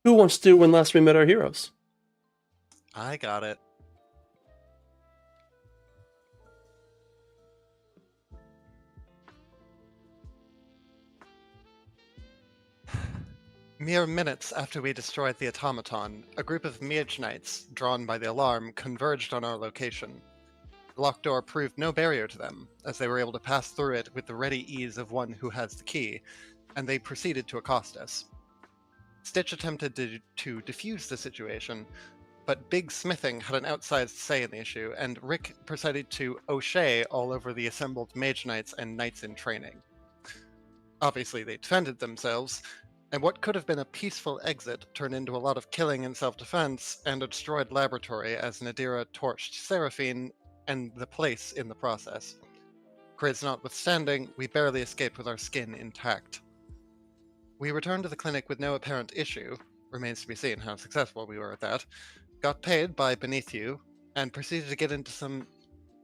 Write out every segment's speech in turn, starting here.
Who wants to do When Last We Met Our Heroes? I got it. Mere minutes after we destroyed the automaton, a group of mage knights, drawn by the alarm, converged on our location. The locked door proved no barrier to them, as they were able to pass through it with the ready ease of one who has the key, and they proceeded to accost us. Stitch attempted to defuse the situation, but Big Smithing had an outsized say in the issue, and Rick proceeded to o'shea all over the assembled mage knights and knights in training. Obviously, they defended themselves, and what could have been a peaceful exit turned into a lot of killing and self-defense and a destroyed laboratory as Nadira torched Seraphine and the place in the process. Kriz notwithstanding, we barely escaped with our skin intact. We returned to the clinic with no apparent issue, remains to be seen how successful we were at that, got paid by Beneath You, and proceeded to get into some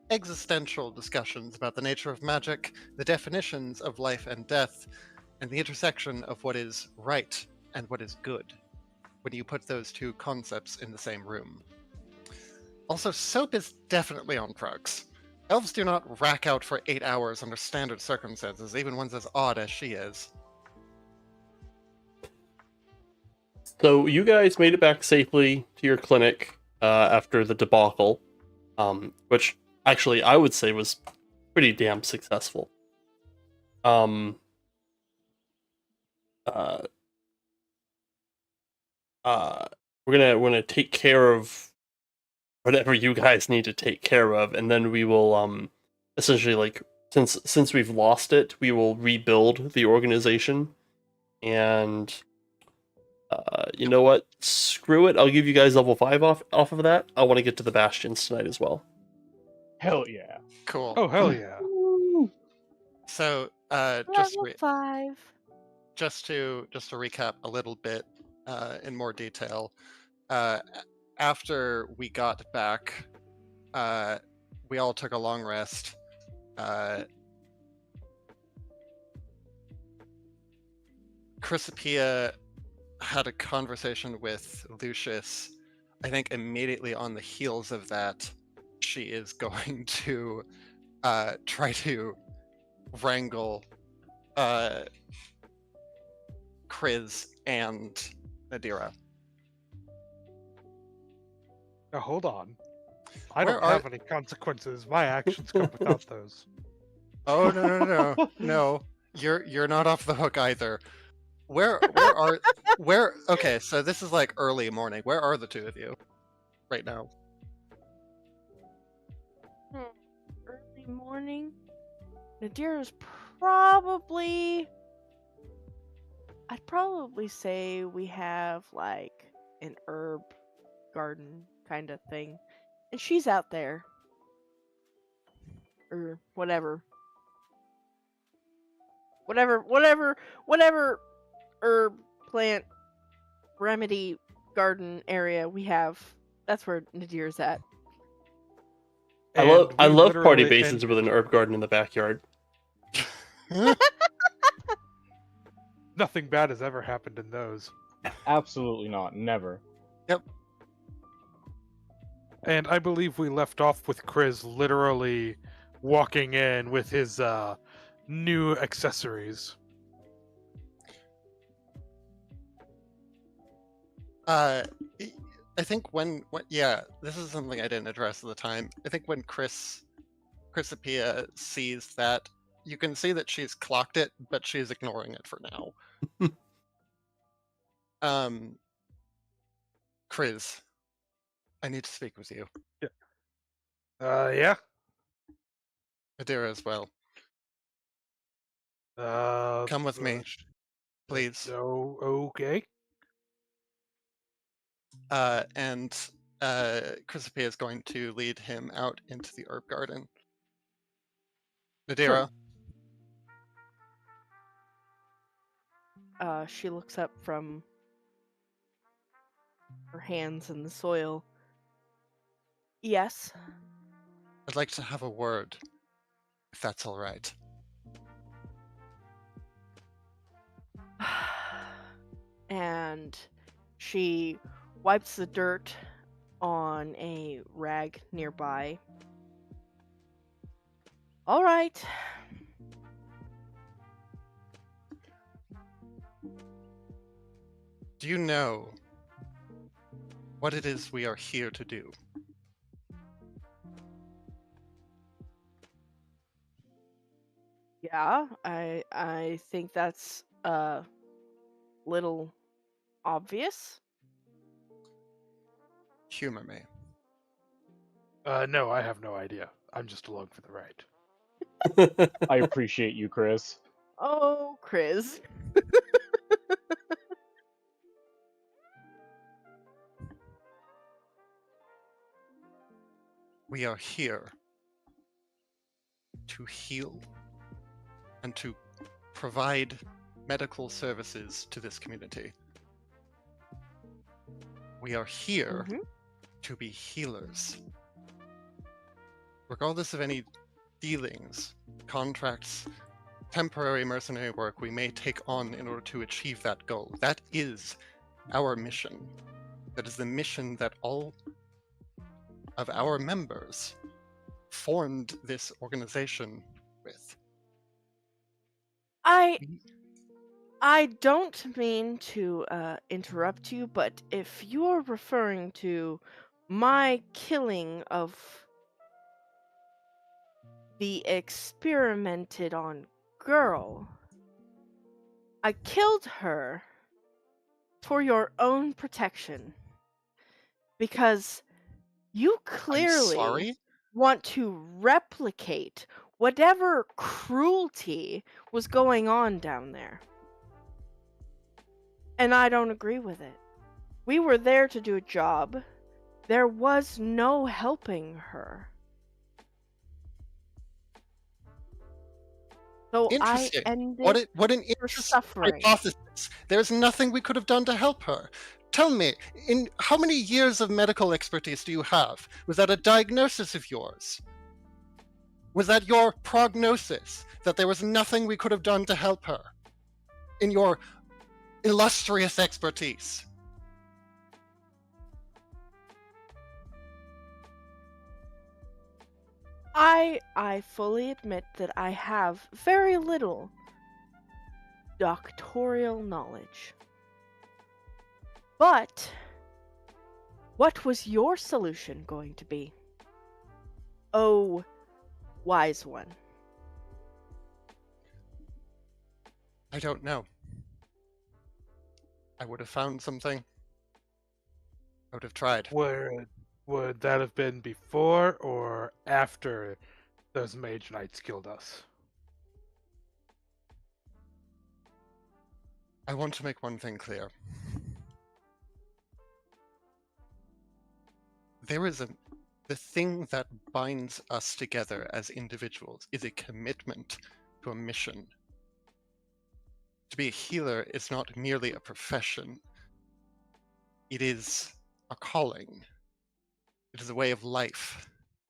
existential discussions about the nature of magic, the definitions of life and death, and the intersection of what is right and what is good when you put those two concepts in the same room. Also, Soap is definitely on drugs. Elves do not rack out for 8 hours under standard circumstances, even ones as odd as she is. So you guys made it back safely to your clinic after the debacle, which actually I would say was pretty damn successful. We're gonna take care of whatever you guys need to take care of, and then we will essentially, like, since we've lost it, we will rebuild the organization. And you know what? Screw it. I'll give you guys level 5 off of that. I want to get to the Bastions tonight as well. Hell yeah. Cool. Oh, hell yeah. So, Level 5. just to recap a little bit in more detail, after we got back, we all took a long rest. Chrysopia had a conversation with Lucius. I think immediately on the heels of that, she is going to try to wrangle Kriz and Nadira. Now, hold on. I Where don't are- have any consequences. My actions come without those. Oh no. No. You're not off the hook either. Where okay, so this is like early morning. Where are the two of you right now? Early morning. Nadira's probably... I'd probably say we have like an herb garden kind of thing. And she's out there. Or whatever. Whatever herb, plant, remedy, garden area we have. That's where Nadir's at. I love party bases with an herb garden in the backyard. Nothing bad has ever happened in those. Absolutely not. Never. And I believe we left off with Kriz literally walking in with his new accessories. I think yeah, this is something I didn't address at the time. I think when Chrysopia sees that, you can see that she's clocked it, but she's ignoring it for now. Kriz, I need to speak with you. Yeah? Adira as well. Come with me, please. So, okay. And Chrysopia is going to lead him out into the herb garden. Nadira. She looks up from her hands in the soil. Yes. I'd like to have a word, if that's all right. And She wipes the dirt on a rag nearby. All right. Do you know what it is we are here to do? Yeah, I think that's a little obvious. Humor me. No, I have no idea. I'm just along for the ride. I appreciate you, Chris. Oh, Chris. We are here to heal and to provide medical services to this community. We are here Mhm. to be healers. Regardless of any dealings, contracts, temporary mercenary work we may take on in order to achieve that goal. That is our mission. That is the mission that all of our members formed this organization with. I don't mean to interrupt you, but if you're referring to my killing of the experimented on girl, I killed her for your own protection because you I'm clearly sorry? want to replicate whatever cruelty was going on down there. And I don't agree with it. We were there to do a job. There was no helping her. So I Interesting. ended What an her interesting suffering. hypothesis. There's nothing we could have done to help her. Tell me, in how many years of medical expertise do you have? Was that a diagnosis of yours? Was that your prognosis, that there was nothing we could have done to help her? In your illustrious expertise? I fully admit that I have very little doctorial knowledge. But what was your solution going to be? Oh, wise one. I don't know. I would have found something. I would have tried. Would that have been before or after those mage knights killed us? I want to make one thing clear. The thing that binds us together as individuals is a commitment to a mission. To be a healer is not merely a profession. It is a calling. It is a way of life,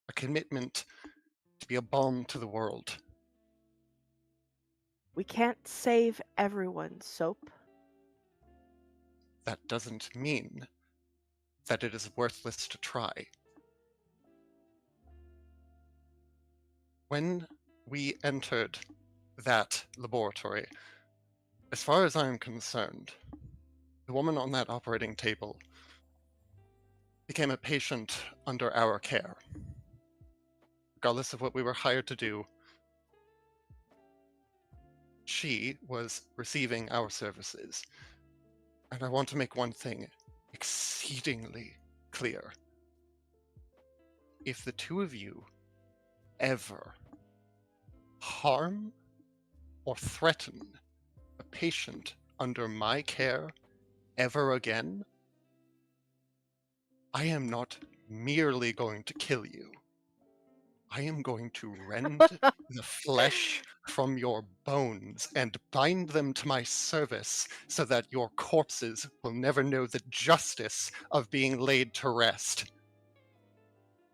a commitment to be a balm to the world. We can't save everyone, Soap. That doesn't mean that it is worthless to try. When we entered that laboratory, as far as I am concerned, the woman on that operating table became a patient under our care. Regardless of what we were hired to do, she was receiving our services. And I want to make one thing exceedingly clear. If the two of you ever harm or threaten a patient under my care ever again, I am not merely going to kill you. I am going to rend the flesh from your bones and bind them to my service so that your corpses will never know the justice of being laid to rest.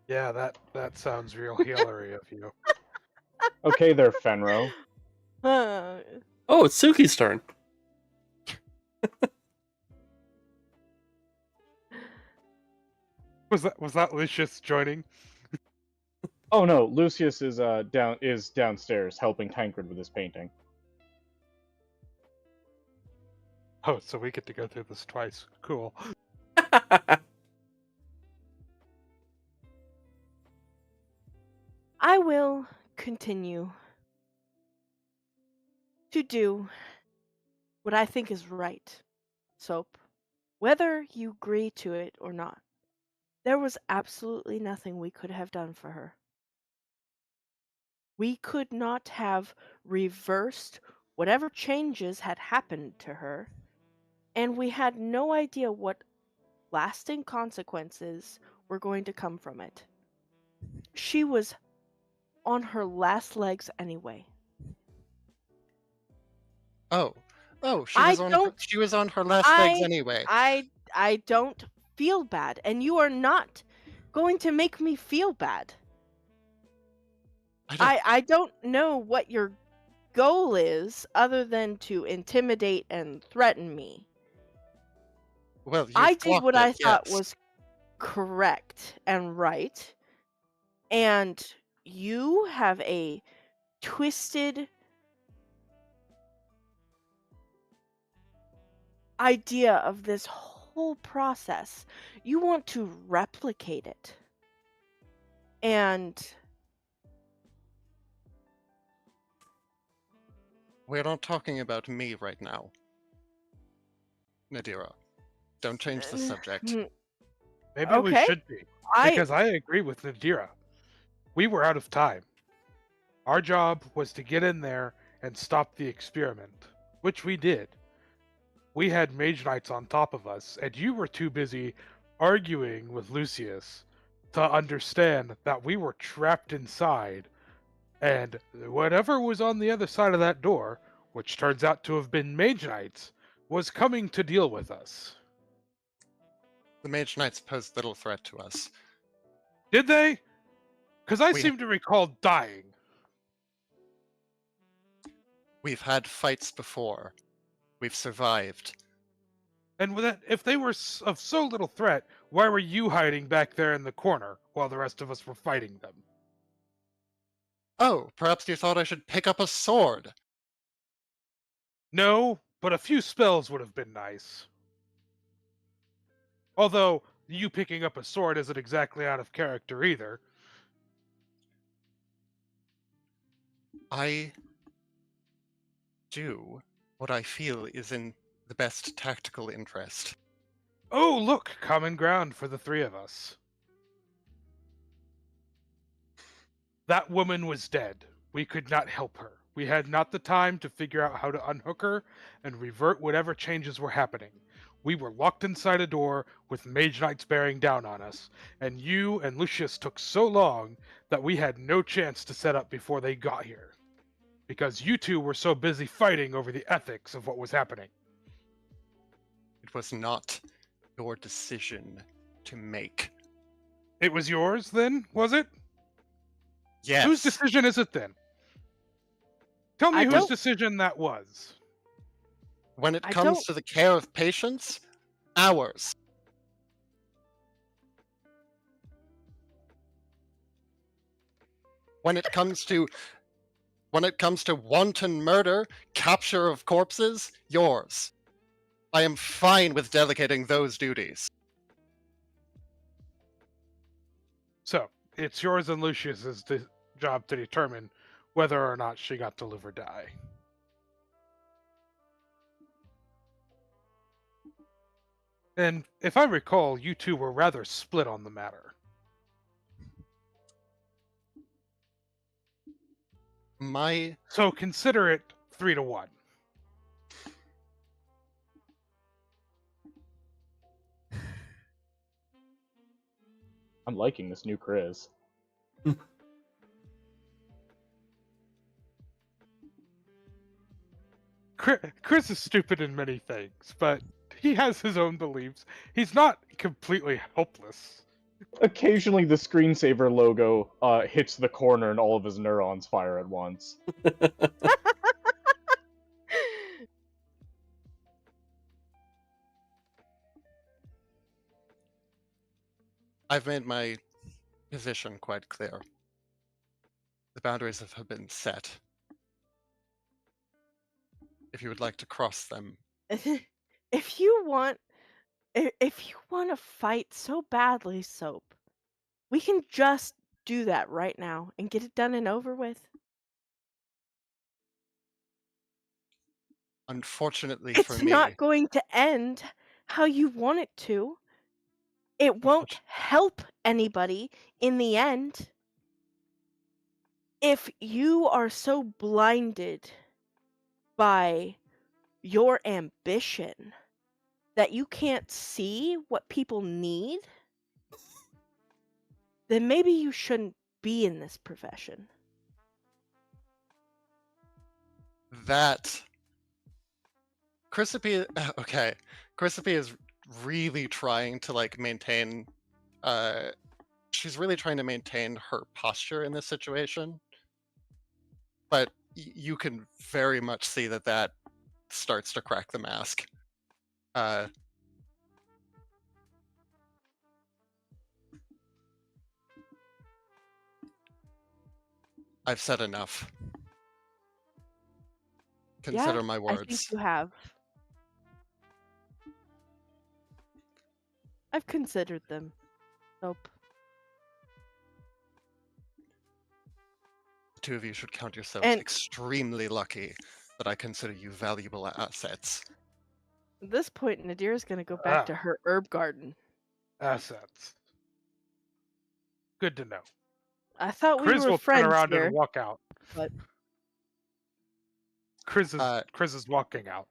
Yeah, that sounds real healery of you. Okay there, Fenro. Huh. Oh, it's Suki's turn. Was that Lucius joining? Oh no, Lucius is downstairs helping Tancred with his painting. Oh, so we get to go through this twice. Cool. I will continue to do what I think is right, Soap. Whether you agree to it or not, there was absolutely nothing we could have done for her. We could not have reversed whatever changes had happened to her, and we had no idea what lasting consequences were going to come from it. She was on her last legs anyway. Oh, I don't she was on her last legs anyway. I don't feel bad, and you are not going to make me feel bad. I don't know what your goal is other than to intimidate and threaten me. Well, you've I did what blocked I it, thought yes. was correct and right, and you have a twisted idea of this whole process. You want to replicate it. And We're not talking about me right now. Nadira, don't change the subject. Maybe we Okay. should be. Because I agree with Nadira. We were out of time. Our job was to get in there and stop the experiment, which we did. We had Mage Knights on top of us, and you were too busy arguing with Lucius to understand that we were trapped inside, and whatever was on the other side of that door, which turns out to have been Mage Knights, was coming to deal with us. The Mage Knights posed little threat to us. Did they? Because I We- seem to recall dying. We've had fights before. We've survived. And with that, if they were of so little threat, why were you hiding back there in the corner while the rest of us were fighting them? Oh, perhaps you thought I should pick up a sword. No, but a few spells would have been nice. Although, you picking up a sword isn't exactly out of character either. I do what I feel is in the best tactical interest. Oh, look, common ground for the three of us. That woman was dead. We could not help her. We had not the time to figure out how to unhook her and revert whatever changes were happening. We were locked inside a door with Mage Knights bearing down on us, and you and Lucius took so long that we had no chance to set up before they got here. Because you two were so busy fighting over the ethics of what was happening. It was not your decision to make. It was yours, then, was it? Yes. Whose decision is it, then? Tell me I whose don't- decision that was. When it I comes don't- to the care of patients, ours. When it comes to wanton murder, capture of corpses, yours. I am fine with delegating those duties. So, it's yours and Lucius's job to determine whether or not she got to live or die. And if I recall, you two were rather split on the matter. So consider it 3-1. I'm liking this new Chris. Chris is stupid in many things, but he has his own beliefs. He's not completely helpless. Occasionally, the screensaver logo hits the corner and all of his neurons fire at once. I've made my position quite clear. The boundaries have been set. If you would like to cross them, if you want to fight so badly, Soap, we can just do that right now and get it done and over with. unfortunately for It's me, not going to end how you want it to. It won't help anybody in the end. If you are so blinded by your ambition that you can't see what people need, then maybe you shouldn't be in this profession. that Chrysippe, okay, Chrysippe is really trying to like maintain. She's really trying to maintain her posture in this situation, but you can very much see that starts to crack the mask. I've said enough. Consider my I think words. you have. I've considered them. Nope. The two of you should count yourselves And- extremely lucky that I consider you valuable assets. At this point, Nadira's gonna go back to her herb garden. Assets. Good to know. I thought we Chris were will turn friends around here. and walk out. but- Chris is walking out,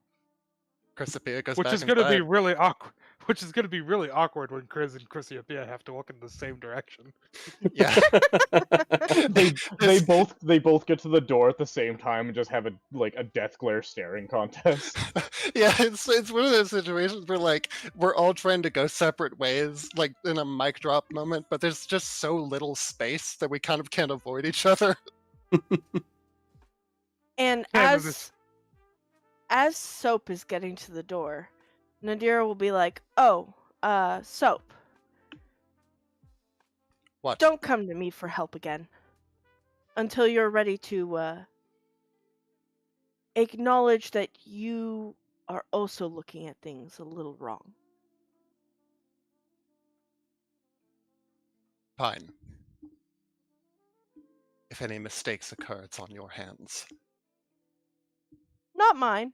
Chrysippe goes which back is going to be inside. really awkward. Which is going to be really awkward when Chris and Chrysippe have to walk in the same direction. Yeah. They both get to the door at the same time and just have a death glare staring contest. Yeah, it's one of those situations where like we're all trying to go separate ways, like in a mic drop moment, but there's just so little space that we kind of can't avoid each other. And Yeah, but as Soap is getting to the door, Nadira will be like, "Oh, Soap, What? don't come to me for help again until you're ready to acknowledge that you are also looking at things a little wrong." Fine. If any mistakes occur, it's on your hands. Not mine.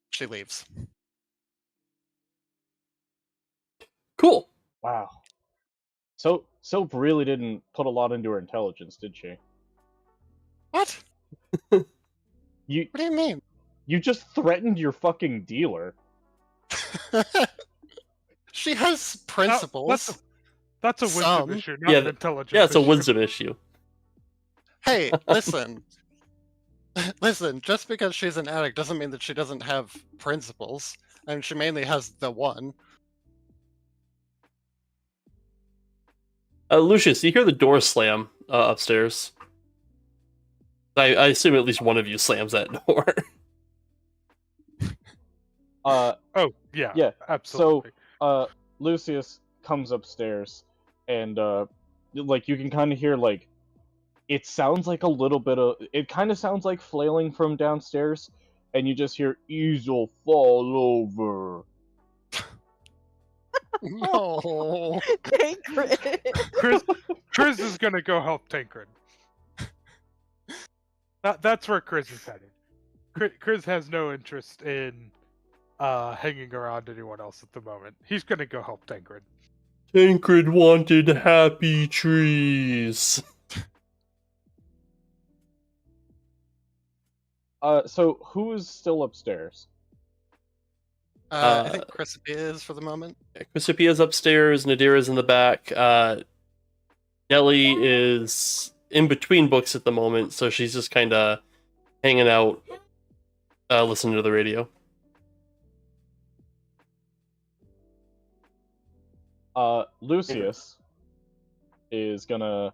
She leaves. Cool. Wow. So Soap really didn't put a lot into her intelligence, did she? What? You What do you mean? you just threatened your fucking dealer. She has principles. That's a wisdom Some. issue, not Yeah, an intelligence Yeah, it's a issue. wisdom issue. Hey, listen. Listen, just because she's an addict doesn't mean that she doesn't have principles. I mean, she mainly has the one. Lucius, you hear the door slam upstairs. I assume at least one of you slams that door. Oh, yeah. Yeah, Absolutely. Lucius comes upstairs, and like you can kind of hear like it sounds like a little bit of it kind of sounds like flailing from downstairs, and you just hear easel fall over. No. Tancred. Chris is gonna go help Tancred. That's where Chris is headed. Chris has no interest in hanging around anyone else at the moment. He's gonna go help Tancred. Tancred wanted happy trees. So who is still upstairs? I think Chrysippe is for the moment. Chrysippe is upstairs, Nadira's in the back. Nelly is in between books at the moment, so she's just kind of hanging out, listening to the radio. Lucius is gonna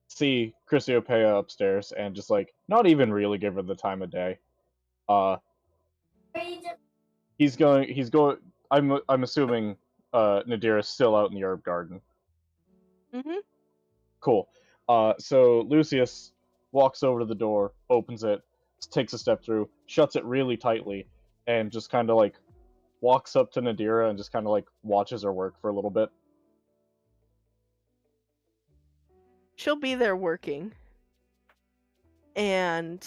see Chrysiopeia upstairs and just like not even really give her the time of day. He's going. I'm assuming Nadira's still out in the herb garden. Mm-hmm. Cool. So Lucius walks over to the door, opens it, takes a step through, shuts it really tightly, and just kind of like walks up to Nadira and just kind of like watches her work for a little bit. She'll be there working. And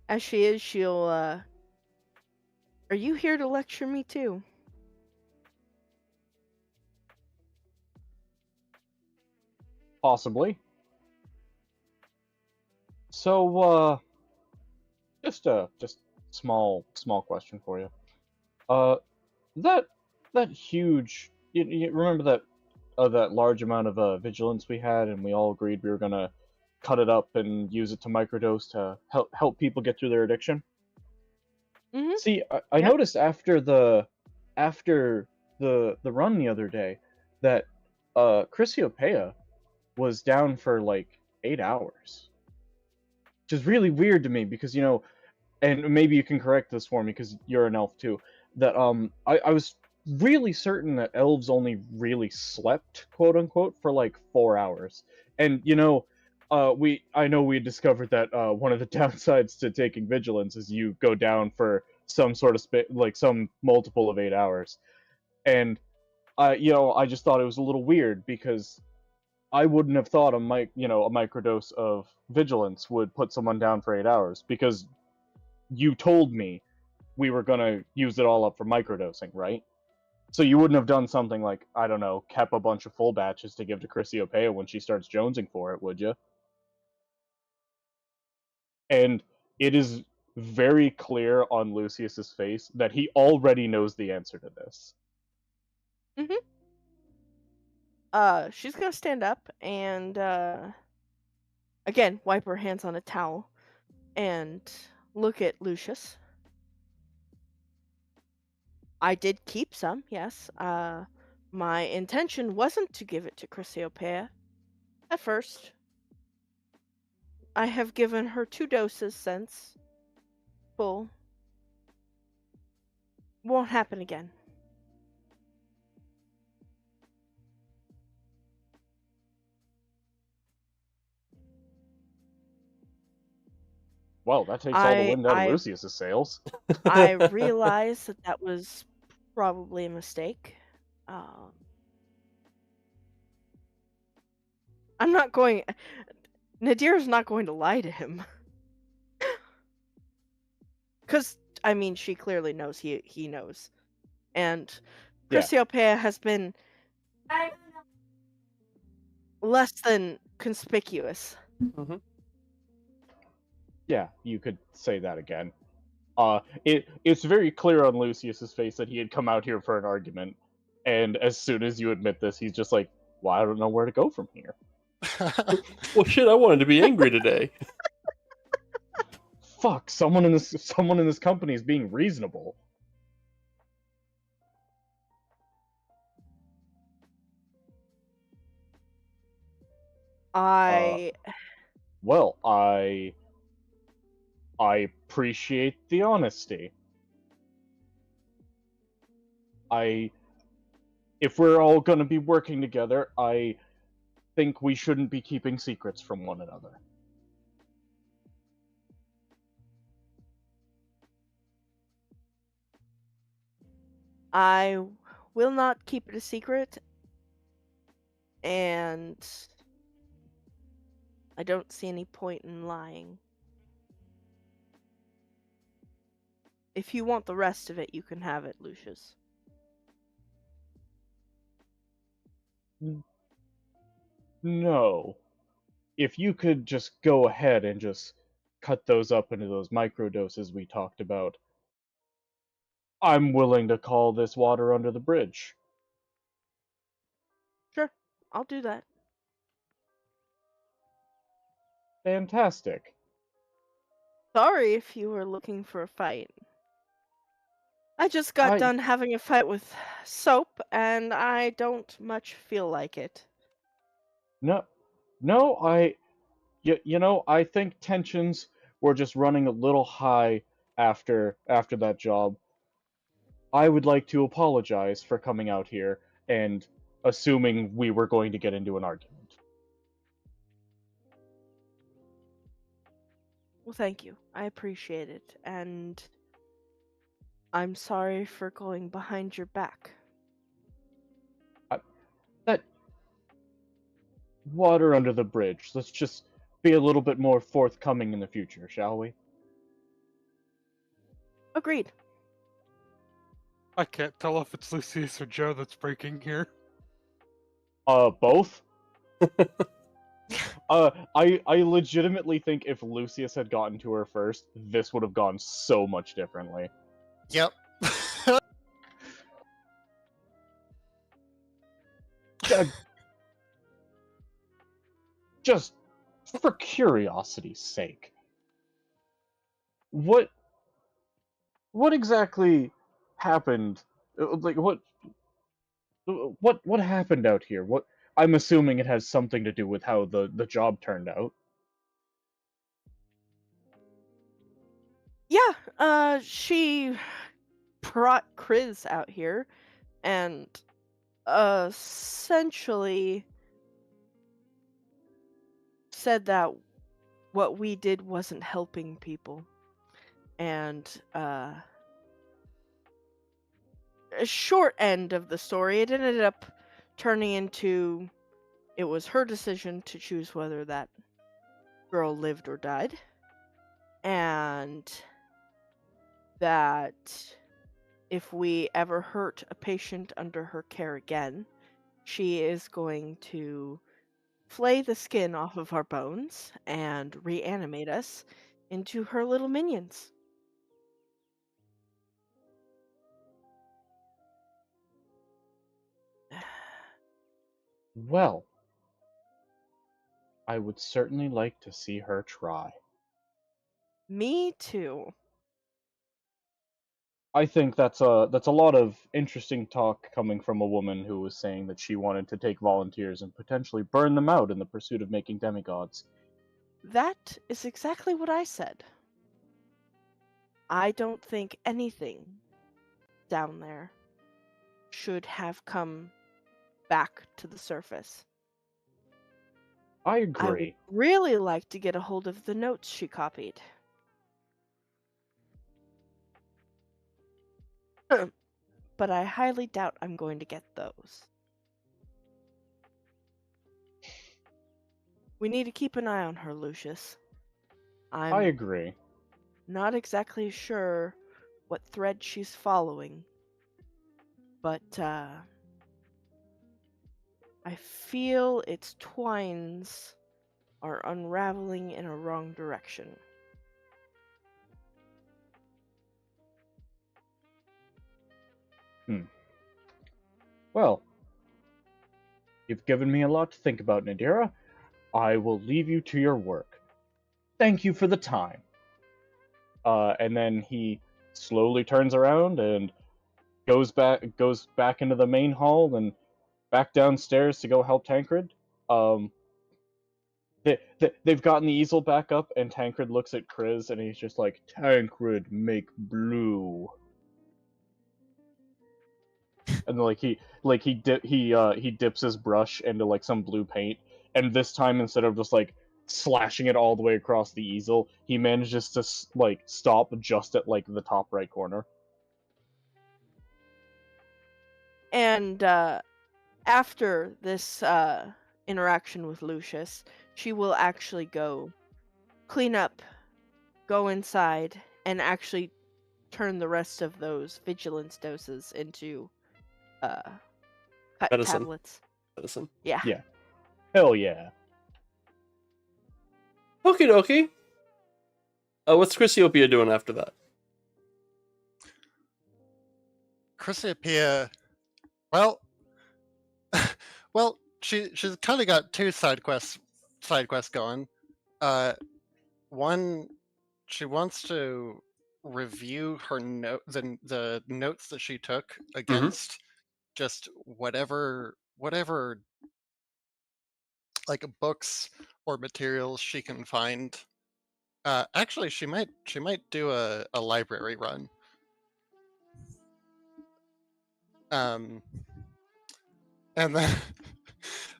as she is, she'll, Are you here to lecture me too? Possibly. So, just small question for you. That huge, you remember that large amount of vigilance we had, and we all agreed we were gonna cut it up and use it to microdose to help people get through their addiction. Mm-hmm. See, I Yep. noticed after the run the other day that Chrysiopeia was down for like 8 hours, which is really weird to me because and maybe you can correct this for me because you're an elf too. That I was really certain that elves only really slept, quote unquote, for like 4 hours. And I know we discovered that one of the downsides to taking vigilance is you go down for some sort of like some multiple of 8 hours. And I just thought it was a little weird because I wouldn't have thought a microdose of vigilance would put someone down for 8 hours because you told me we were gonna use it all up for microdosing, right? So you wouldn't have done something like, I don't know, kept a bunch of full batches to give to Chrysiopeia when she starts jonesing for it, would you? And it is very clear on Lucius's face that he already knows the answer to this. Mm-hmm. She's gonna stand up and, again, wipe her hands on a towel and look at Lucius. I did keep some, yes. My intention wasn't to give it to Chrysiopeia at first. I have given her 2 doses since. Full. Won't happen again. Well, that takes all the wind out of I Lucius's sails. I realize that was probably a mistake. I'm not going. Nadira's not going to lie to him. Because, I mean, she clearly knows he knows. And Yeah. Chrysiopeia has been less than conspicuous. Mm-hmm. Yeah, you could say that again. It's very clear on Lucius's face that he had come out here for an argument, and as soon as you admit this, he's just like, well, I don't know where to go from here. Well, shit, I wanted to be angry today. Fuck, someone in this company is being reasonable. Well, I appreciate the honesty. If we're all gonna be working together, I think we shouldn't be keeping secrets from one another. I will not keep it a secret, and I don't see any point in lying. If you want the rest of it, you can have it, Lucius. No. If you could just go ahead and just cut those up into those microdoses we talked about, I'm willing to call this water under the bridge. Sure, I'll do that. Fantastic. Sorry if you were looking for a fight. I just got done having a fight with Soap, and I don't much feel like it. No, I think tensions were just running a little high after that job. I would like to apologize for coming out here and assuming we were going to get into an argument. Well, thank you. I appreciate it. And I'm sorry for going behind your back. That water under the bridge. Let's just be a little bit more forthcoming in the future, shall we? Agreed. I can't tell if it's Lucius or Joe that's breaking here. Both? I legitimately think if Lucius had gotten to her first, this would have gone so much differently. Yep. Just for curiosity's sake, what exactly happened? Like what happened out here? What I'm assuming it has something to do with how the job turned out. Yeah, she brought Chris out here and essentially said that what we did wasn't helping people. And a short end of the story, it ended up turning into it was her decision to choose whether that girl lived or died. And that if we ever hurt a patient under her care again, she is going to flay the skin off of our bones and reanimate us into her little minions. Well, I would certainly like to see her try. Me too. I think that's a lot of interesting talk coming from a woman who was saying that she wanted to take volunteers and potentially burn them out in the pursuit of making demigods. That is exactly what I said. I don't think anything down there should have come back to the surface. I I would agree. really like to get a hold of the notes she copied. But I highly doubt I'm going to get those. We need to keep an eye on her, Lucius. I I'm agree. not exactly sure what thread she's following, but I feel its twines are unraveling in a wrong direction. Well, you've given me a lot to think about, Nadira. I will leave you to your work. Thank you for the time. And then he slowly turns around and goes back into the main hall and back downstairs to go help Tancred. They've gotten the easel back up, and Tancred looks at Chris, and he's just like, "Tancred, make blue." And he dips his brush into like some blue paint, and this time instead of just like slashing it all the way across the easel, he manages to like stop just at like the top right corner. And after this interaction with Lucius, she will actually go clean up, go inside, and actually turn the rest of those vigilance doses into cut Medicine. tablets. Medicine. Yeah. Yeah. Hell yeah. Okie dokie. What's Chrysiopia doing after that? Chrysiopia, well, well, she's kind of got two side quests going. One, she wants to review her the notes that she took against just whatever like books or materials she can find. Actually, she might do a library run. And then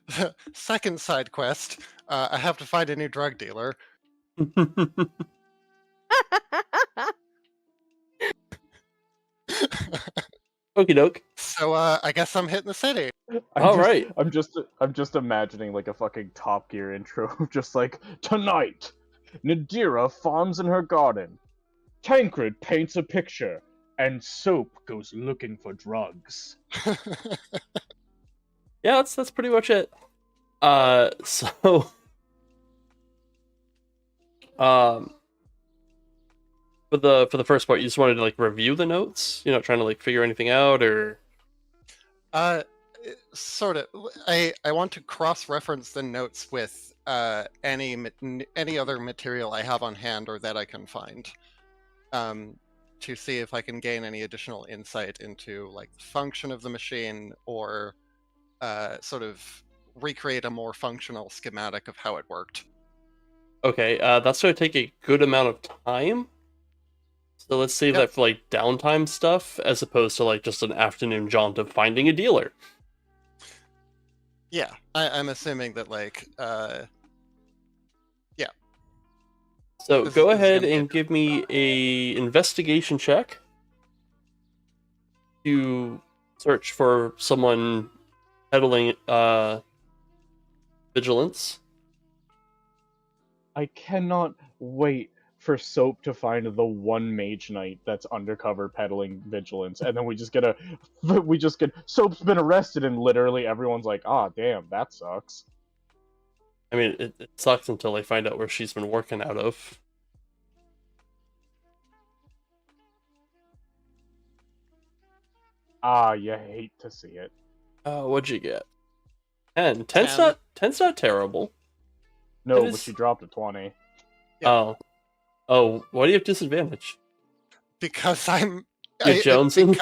the second side quest, I have to find a new drug dealer. Okie doke. So I guess I'm hitting the city. Alright. I'm just imagining like a fucking Top Gear intro, just like tonight, Nadira farms in her garden, Tancred paints a picture, and Soap goes looking for drugs. Yeah, that's pretty much it. So um for the first part, you just wanted to like review the notes? You're not trying to like figure anything out, or Sort of. I want to cross-reference the notes with any other material I have on hand or that I can find, to see if I can gain any additional insight into like the function of the machine, or sort of recreate a more functional schematic of how it worked. okay, that's gonna take a good amount of time. So let's save Yep. that for like downtime stuff, as opposed to like just an afternoon jaunt of finding a dealer. Yeah, I'm assuming that like So This- go this is ahead gonna and get- give me a investigation check to search for someone peddling vigilance. I cannot wait for Soap to find the one mage knight that's undercover peddling vigilance, and then we just get Soap's been arrested, and literally everyone's like, "Ah, damn, that sucks." I mean, it sucks until they find out where she's been working out of. Ah, you hate to see it. What'd you get? 10. 10's 10. not terrible. No, It but is- she dropped a 20. Yeah. Oh, why do you have disadvantage? because I'm You're jonesing?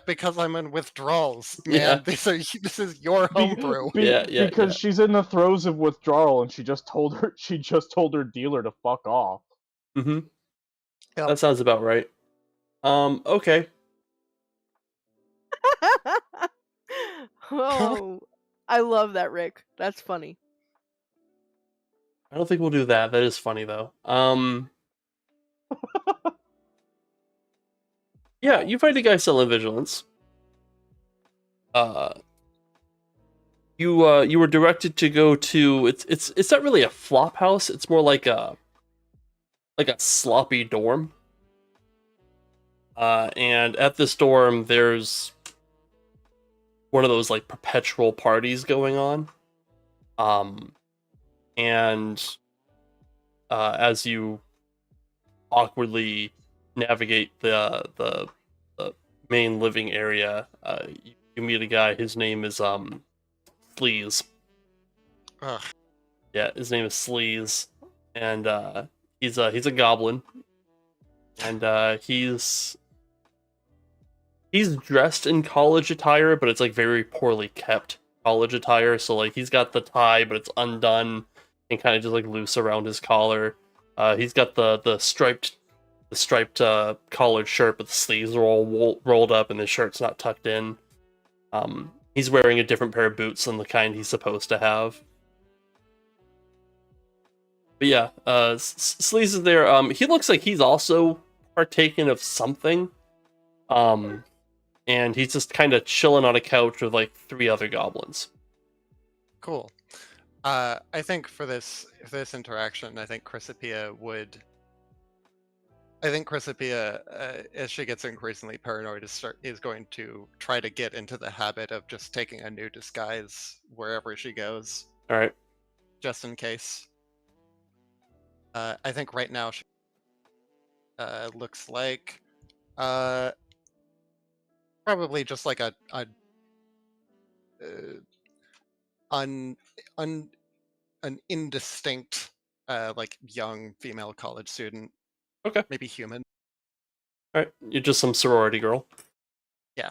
because I'm in withdrawals, man. Yeah. This is your homebrew. Yeah, because yeah. she's in the throes of withdrawal, and she just told her dealer to fuck off. Mm-hmm. Yep. That sounds about right. Okay. Oh, I love that, Rick. That's funny. I don't think we'll do that. That is funny though. Yeah, you find a guy selling vigilance. You were directed to go to it's not really a flop house. It's more like a sloppy dorm. And at this dorm, there's one of those like perpetual parties going on. And as you awkwardly navigate the main living area, you meet a guy. His name is Sleaze. Ugh. Yeah, his name is Sleaze, and he's a goblin, and he's dressed in college attire, but it's like very poorly kept college attire. So like he's got the tie, but it's undone and kind of just like loose around his collar. He's got the striped collared shirt, but the sleeves are all rolled up and the shirt's not tucked in. He's wearing a different pair of boots than the kind he's supposed to have. But yeah, Sleaze is there. He looks like he's also partaken of something. And he's just kind of chilling on a couch with like 3 other goblins. Cool. I think for this interaction, I think Chrysopia, as she gets increasingly paranoid, is going to try to get into the habit of just taking a new disguise wherever she goes, All right. just in case. I think right now she looks like probably just like an indistinct like young female college student. Okay. Maybe human. All right. You're just some sorority girl. Yeah.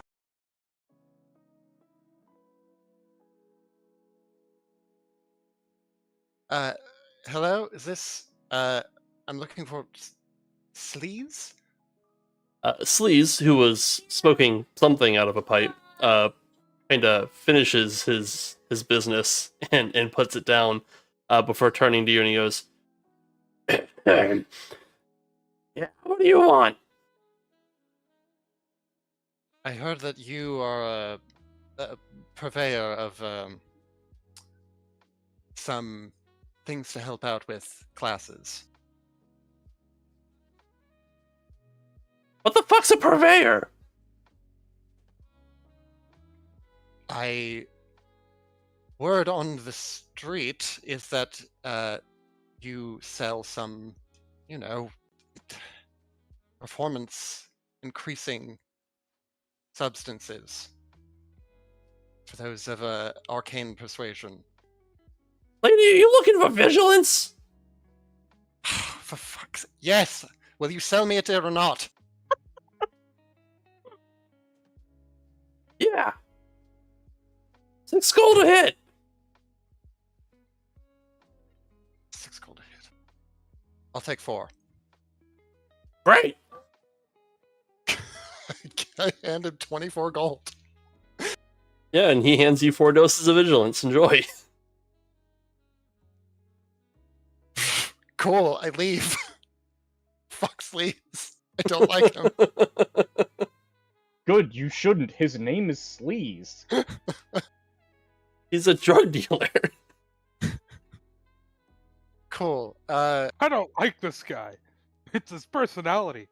Hello? Is this I'm looking for Sleaze? Sleaze, who was smoking something out of a pipe, kind of finishes his business and puts it down before turning to you, and he goes, "Yeah, what do you want?" I heard that you are a purveyor of some things to help out with classes. What the fuck's a purveyor? Word on the street is that you sell some, performance increasing substances for those of arcane persuasion. Lady, are you looking for vigilance? For fuck's sake. Yes! Will you sell me it or not? Yeah. 6 gold a hit. 6 gold a hit. I'll take 4. Great. I handed 24 gold. Yeah, and he hands you 4 doses of vigilance. Enjoy. Cool, I leave. Fuck Sleaze. I don't like him. Good, you shouldn't. His name is Sleaze. He's a drug dealer. Cool. I don't like this guy. It's his personality.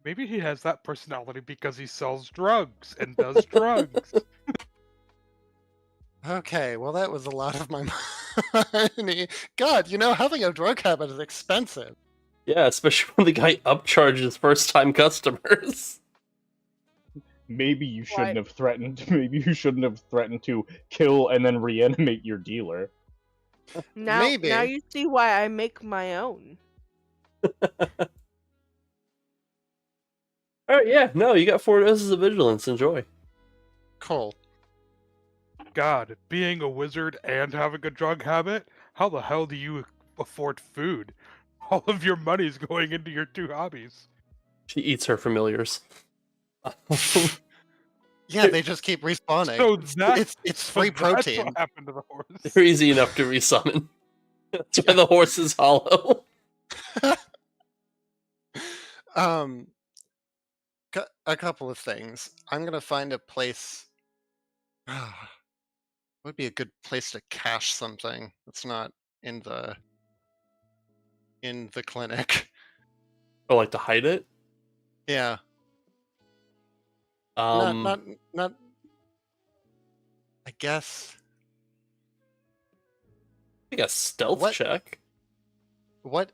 Maybe he has that personality because he sells drugs and does drugs. Okay, well that was a lot of my money. God, having a drug habit is expensive. Yeah, especially when the guy upcharges first-time customers. Maybe you shouldn't Why- have threatened. Maybe you shouldn't have threatened to kill and then reanimate your dealer. Now Maybe. you see why I make my own. Alright, yeah, no, you got 4 doses of vigilance. Enjoy. Cool. God, being a wizard and having a drug habit? How the hell do you afford food? All of your money's going into your 2 hobbies. She eats her familiars. Yeah, they just keep respawning. So It's free That's protein. what happened to the horse. They're easy enough to resummon. That's why the horse is hollow. A couple of things. I'm gonna find a place. Would be a good place to cache something that's not in the clinic. Or like to hide it. Yeah. Um, Not. I guess. I think a stealth What- check. What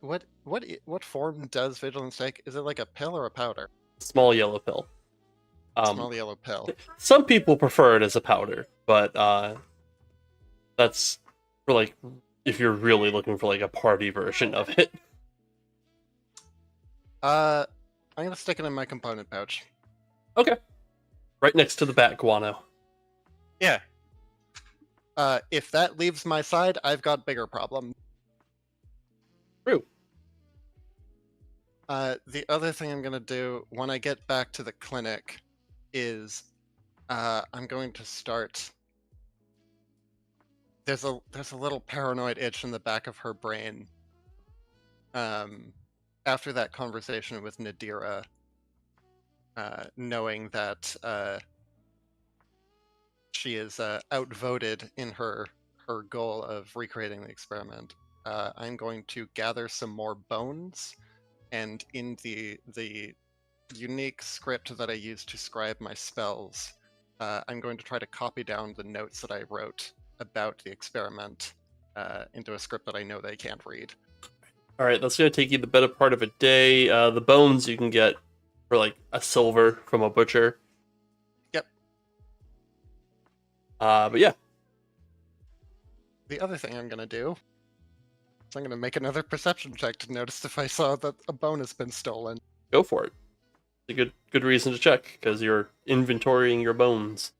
form does vigilance take? Is it like a pill or a powder? Small yellow pill. Small yellow pill. Some people prefer it as a powder, but that's for like if you're really looking for like a party version of it. I'm gonna stick it in my component pouch. Okay. Right next to the bat guano. Yeah. If that leaves my side, I've got bigger problems. True. The other thing I'm gonna do when I get back to the clinic is I'm going to start. There's a little paranoid itch in the back of her brain. After that conversation with Nadira, knowing that she is outvoted in her goal of recreating the experiment, I'm going to gather some more bones, and in the unique script that I use to scribe my spells, I'm going to try to copy down the notes that I wrote about the experiment into a script that I know they can't read. All right, that's gonna take you the better part of a day. The bones you can get for like a silver from a butcher. Yep. But yeah, The other thing I'm going to do is I'm going to make another perception check to notice if I saw that a bone has been stolen. go for it. It's a good reason to check because you're inventorying your bones.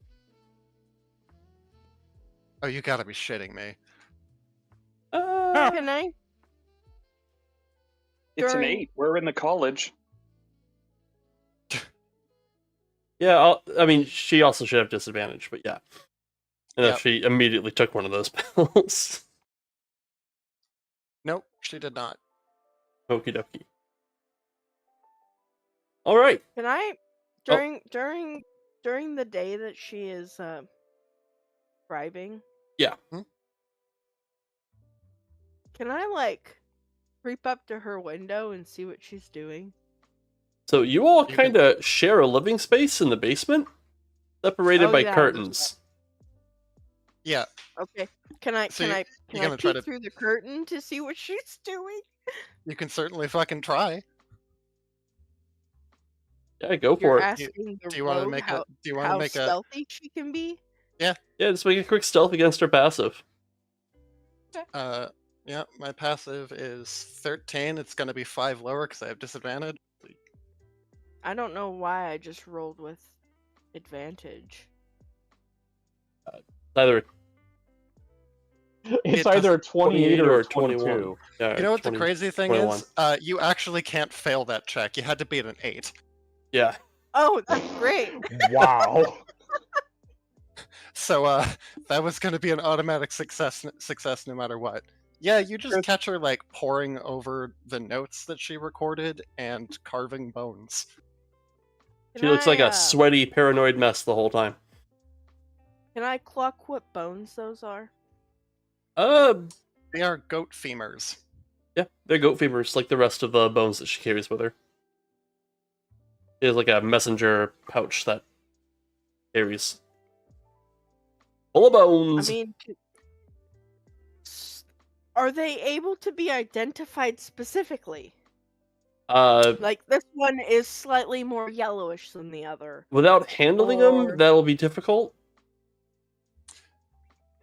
Oh, you gotta be shitting me. Can I? It's an During- 8. We're in the college. Yeah, I mean, she also should have disadvantage, but yeah. And Yep. if she immediately took one of those pills. Nope, she did not. Okie dokie. All right. Can I Oh. during the day that she is driving? Yeah. Can I like creep up to her window and see what she's doing? So you all You kind of share a living space in the basement, separated Oh, by yeah, curtains. Yeah, Okay. Can I So can you- I you're can I gonna try peek to- through the curtain to see what she's doing? you can certainly fucking try. Yeah, go You're for it. asking the Do you want to rogue make how a? Do you want to how make a? stealthy she can be? Yeah, just make a quick stealth against her passive. Yeah, my passive is 13. It's gonna be 5 lower because I have disadvantage. I don't know why I just rolled with advantage. Either It's It either a doesn't- 28 or a 21. 22. Yeah, You know what the 20 crazy thing 21. is? You actually can't fail that check. You had to beat an 8. Yeah. Oh, that's great. Wow. So that was going to be an automatic success no matter what. Yeah, you just catch her like poring over the notes that she recorded and carving bones. She looks like Can a sweaty, paranoid mess the whole time. Can I clock what bones those are? They are goat femurs. Yeah, they're goat femurs, like the rest of the bones that she carries with her. She has like a messenger pouch that carries full of I bones. mean, are they able to be identified specifically? Like this one is slightly more yellowish than the other. Without handling them, Or- that'll be difficult.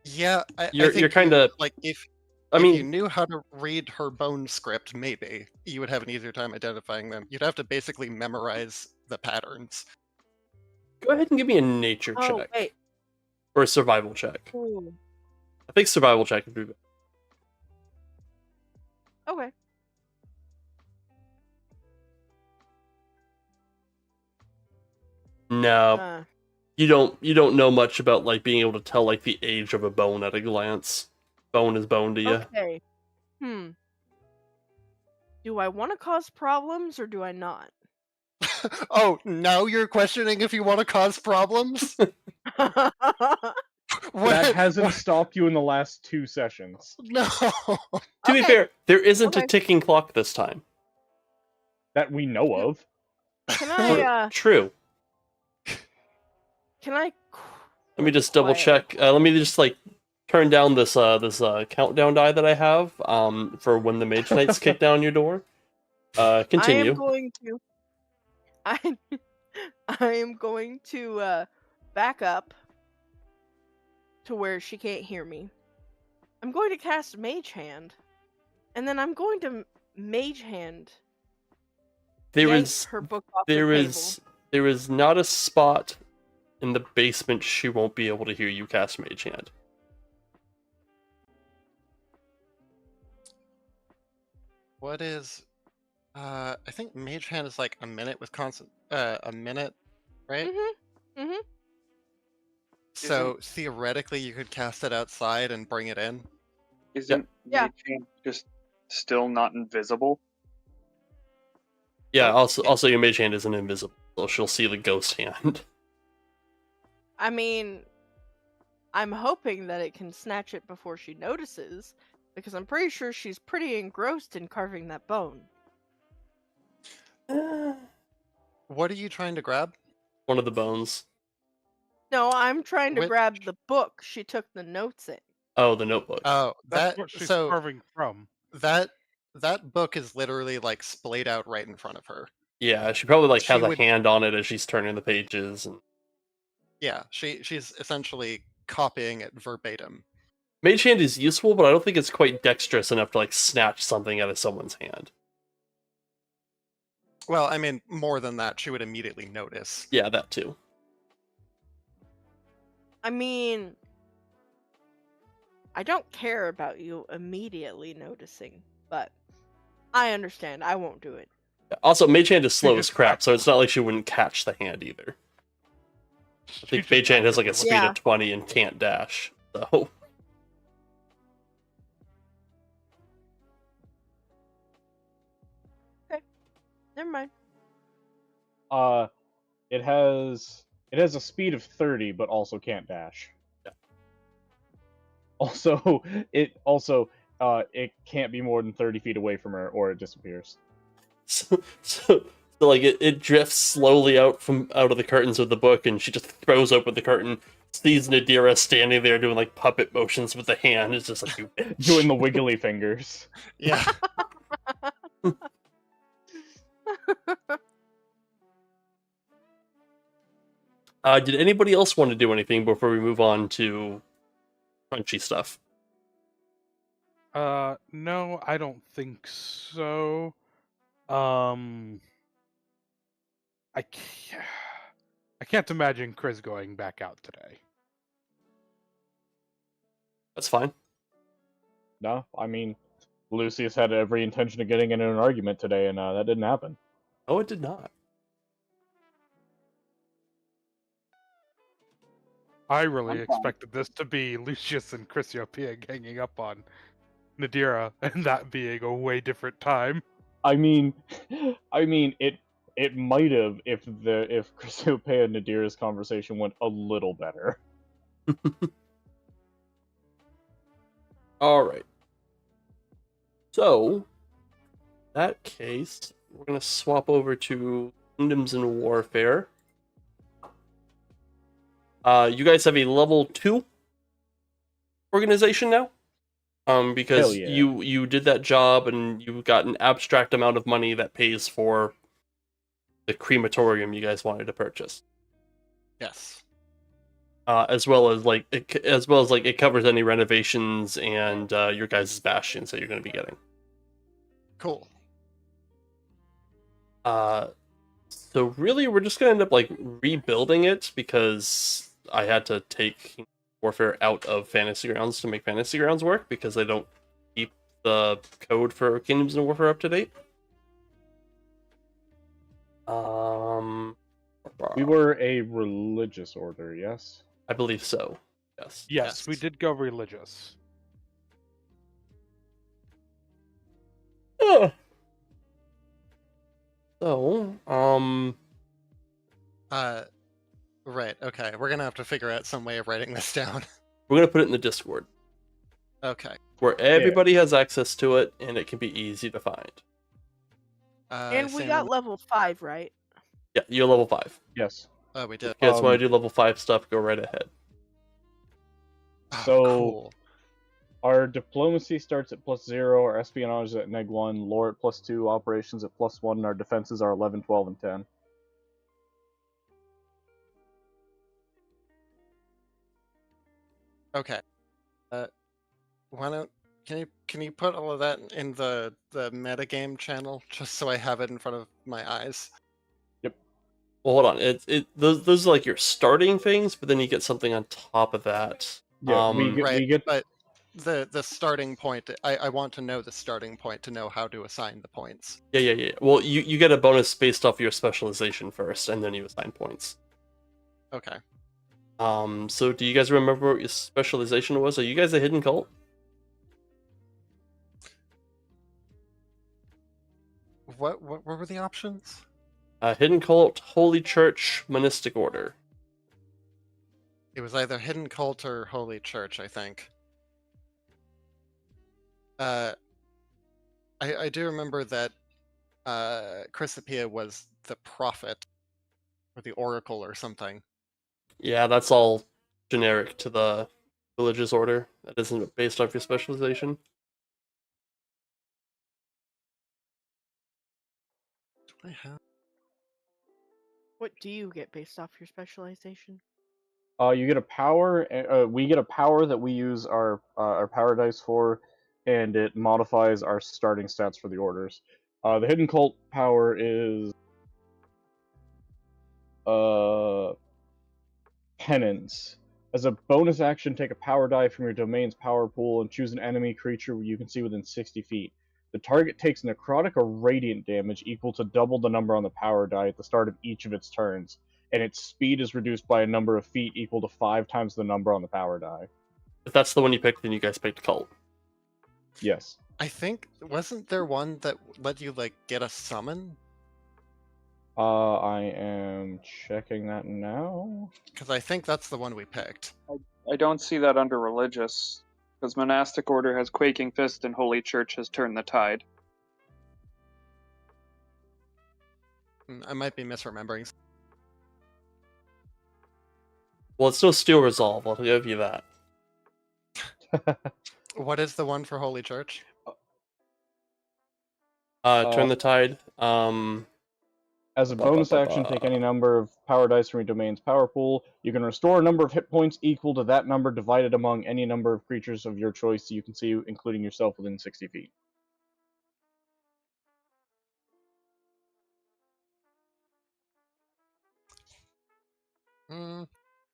Yeah, I You're think kind of like if I if you mean, knew how to read her bone script, maybe you would have an easier time identifying them. You'd have to basically memorize the patterns. go ahead and give me a nature Oh check wait. or a survival check. Ooh. I think survival check would be better. Okay. No, Uh, you don't know much about like being able to tell like the age of a bone at a glance. Bone is bone to you. okay. Do I want to cause problems or do I not? Oh, now you're questioning if you want to cause problems? That hasn't stopped you in the last 2 sessions. No. To be Okay. fair, there isn't a Okay. ticking clock this time. That we know of. Can I True. can I Let me just double check. Let me just like turn down this countdown die that I have for when the mage knights kick down your door. Continue. I am going to I am going to back up to where she can't hear me. I'm going to cast Mage Hand, and then I'm going to Mage Hand There yank is her book off there the is there is not a spot in the basement she won't be able to hear you cast Mage Hand. What is I think Mage Hand is like a minute with constant a minute, right? Mhm. Mhm. So theoretically you could cast it outside and bring it in. Isn't Yeah. Mage Hand just still not invisible? Yeah, Oh, also your Mage Hand isn't invisible, so she'll see the ghost hand. I mean, I'm hoping that it can snatch it before she notices, because I'm pretty sure she's pretty engrossed in carving that bone. What are you trying to grab? One of the bones. No, I'm trying to Which- grab the book she took the notes in. Oh, the notebook. Oh, That's what she's carving from. that book is literally like splayed out right in front of her. Yeah, she probably like has she a would- hand on it as she's turning the pages. And Yeah, she's essentially copying it verbatim. Mage Hand is useful, but I don't think it's quite dexterous enough to like snatch something out of someone's hand. Well, I mean, more than that, she would immediately notice. Yeah, that too. I mean, I don't care about you immediately noticing, but I understand. I won't do it. Also, Mage Hand is slow as just crap, cracked so it's not like she wouldn't catch the hand either. I think Mage Hand has like a speed Yeah. of 20 and can't dash. So Never mind. It has a speed of 30, but also can't dash. Yeah. Also, it can't be more than 30 feet away from her, or it disappears. so like it drifts slowly out of the curtains of the book, and she just throws open the curtain, sees Nadira standing there doing like puppet motions with the hand. It's just like, you bitch. Doing the wiggly fingers. Yeah. Did anybody else want to do anything before we move on to crunchy stuff? No, I don't think so. I can't imagine Chris going back out today. That's fine. No, I mean, Lucius had every intention of getting into an argument today, and that didn't happen. Oh, it did not. I really I'm fine. expected this to be Lucius and Chrysiopea ganging up on Nadira, and that being a way different time. I mean, it might have if Chrysiopeia and Nadira's conversation went a little better. All right. So, in that case, we're gonna swap over to Kingdoms in Warfare. You guys have a level 2 organization now. Because Hell yeah. you did that job and you got an abstract amount of money that pays for the crematorium you guys wanted to purchase. Yes. As well as it covers any renovations and your guys' bastions that you're going to be getting. Cool. So really, we're just going to end up like rebuilding it because I had to take Warfare out of Fantasy Grounds to make Fantasy Grounds work because they don't keep the code for Kingdoms in Warfare up to date. We were a religious order, yes? I believe so. Yes. Yes, we did go religious. Ugh. So, Right, okay. We're gonna have to figure out some way of writing this down. we're gonna put it in the Discord Okay. where everybody has access to it and it can be easy to find. And we Sam, got level 5, right? Yeah, you're level 5. Yes. Oh, we did. If you guys want to do level 5 stuff, go right ahead. Oh, So- cool. Our diplomacy starts at +0, our espionage is at -1, lore at +2, operations at +1, and our defenses are 11, 12, and 10. Okay. Why don't can you put all of that in the metagame channel just so I have it in front of my eyes? Well, hold on. Those are like your starting things, but then you get something on top of that. Yeah, we Right, get but the starting point, I want to know the starting point to know how to assign the points. Yeah. Well, you get a bonus based off your specialization first, and then you assign points. Okay. So do you guys remember what your specialization was? Are you guys a hidden cult? What were the options? Hidden cult, holy church, monastic order. It was either Hidden Cult or Holy Church, I think. I do remember that Chrysippia was the prophet, or the oracle or something. Yeah, that's all generic to the religious order. That isn't based off your specialization. Do I have? What do you get based off your specialization? you get a power. We get a power that we use our power dice for, and it modifies our starting stats for the orders. The hidden cult power is penance. As a bonus action, take a power die from your domain's power pool and choose an enemy creature you can see within 60 feet. The target takes necrotic or radiant damage equal to double the number on the power die at the start of each of its turns. and its speed is reduced by a number of feet equal to 5 times the number on the power die. If that's the one you picked, then you guys picked cult. Yes. I think wasn't there one that let you like get a summon? I am checking that now. Because I think that's the one we picked. I don't see that under religious, because monastic order has Quaking Fist and Holy Church has Turn the Tide. I might be misremembering. Well, it's still Steel Resolve, I'll give you that. What is the one for Holy Church? Turn the Tide. As a bonus action, take any number of power dice from your domain's power pool. You can restore a number of hit points equal to that number divided among any number of creatures of your choice you can see, including yourself, within 60 feet.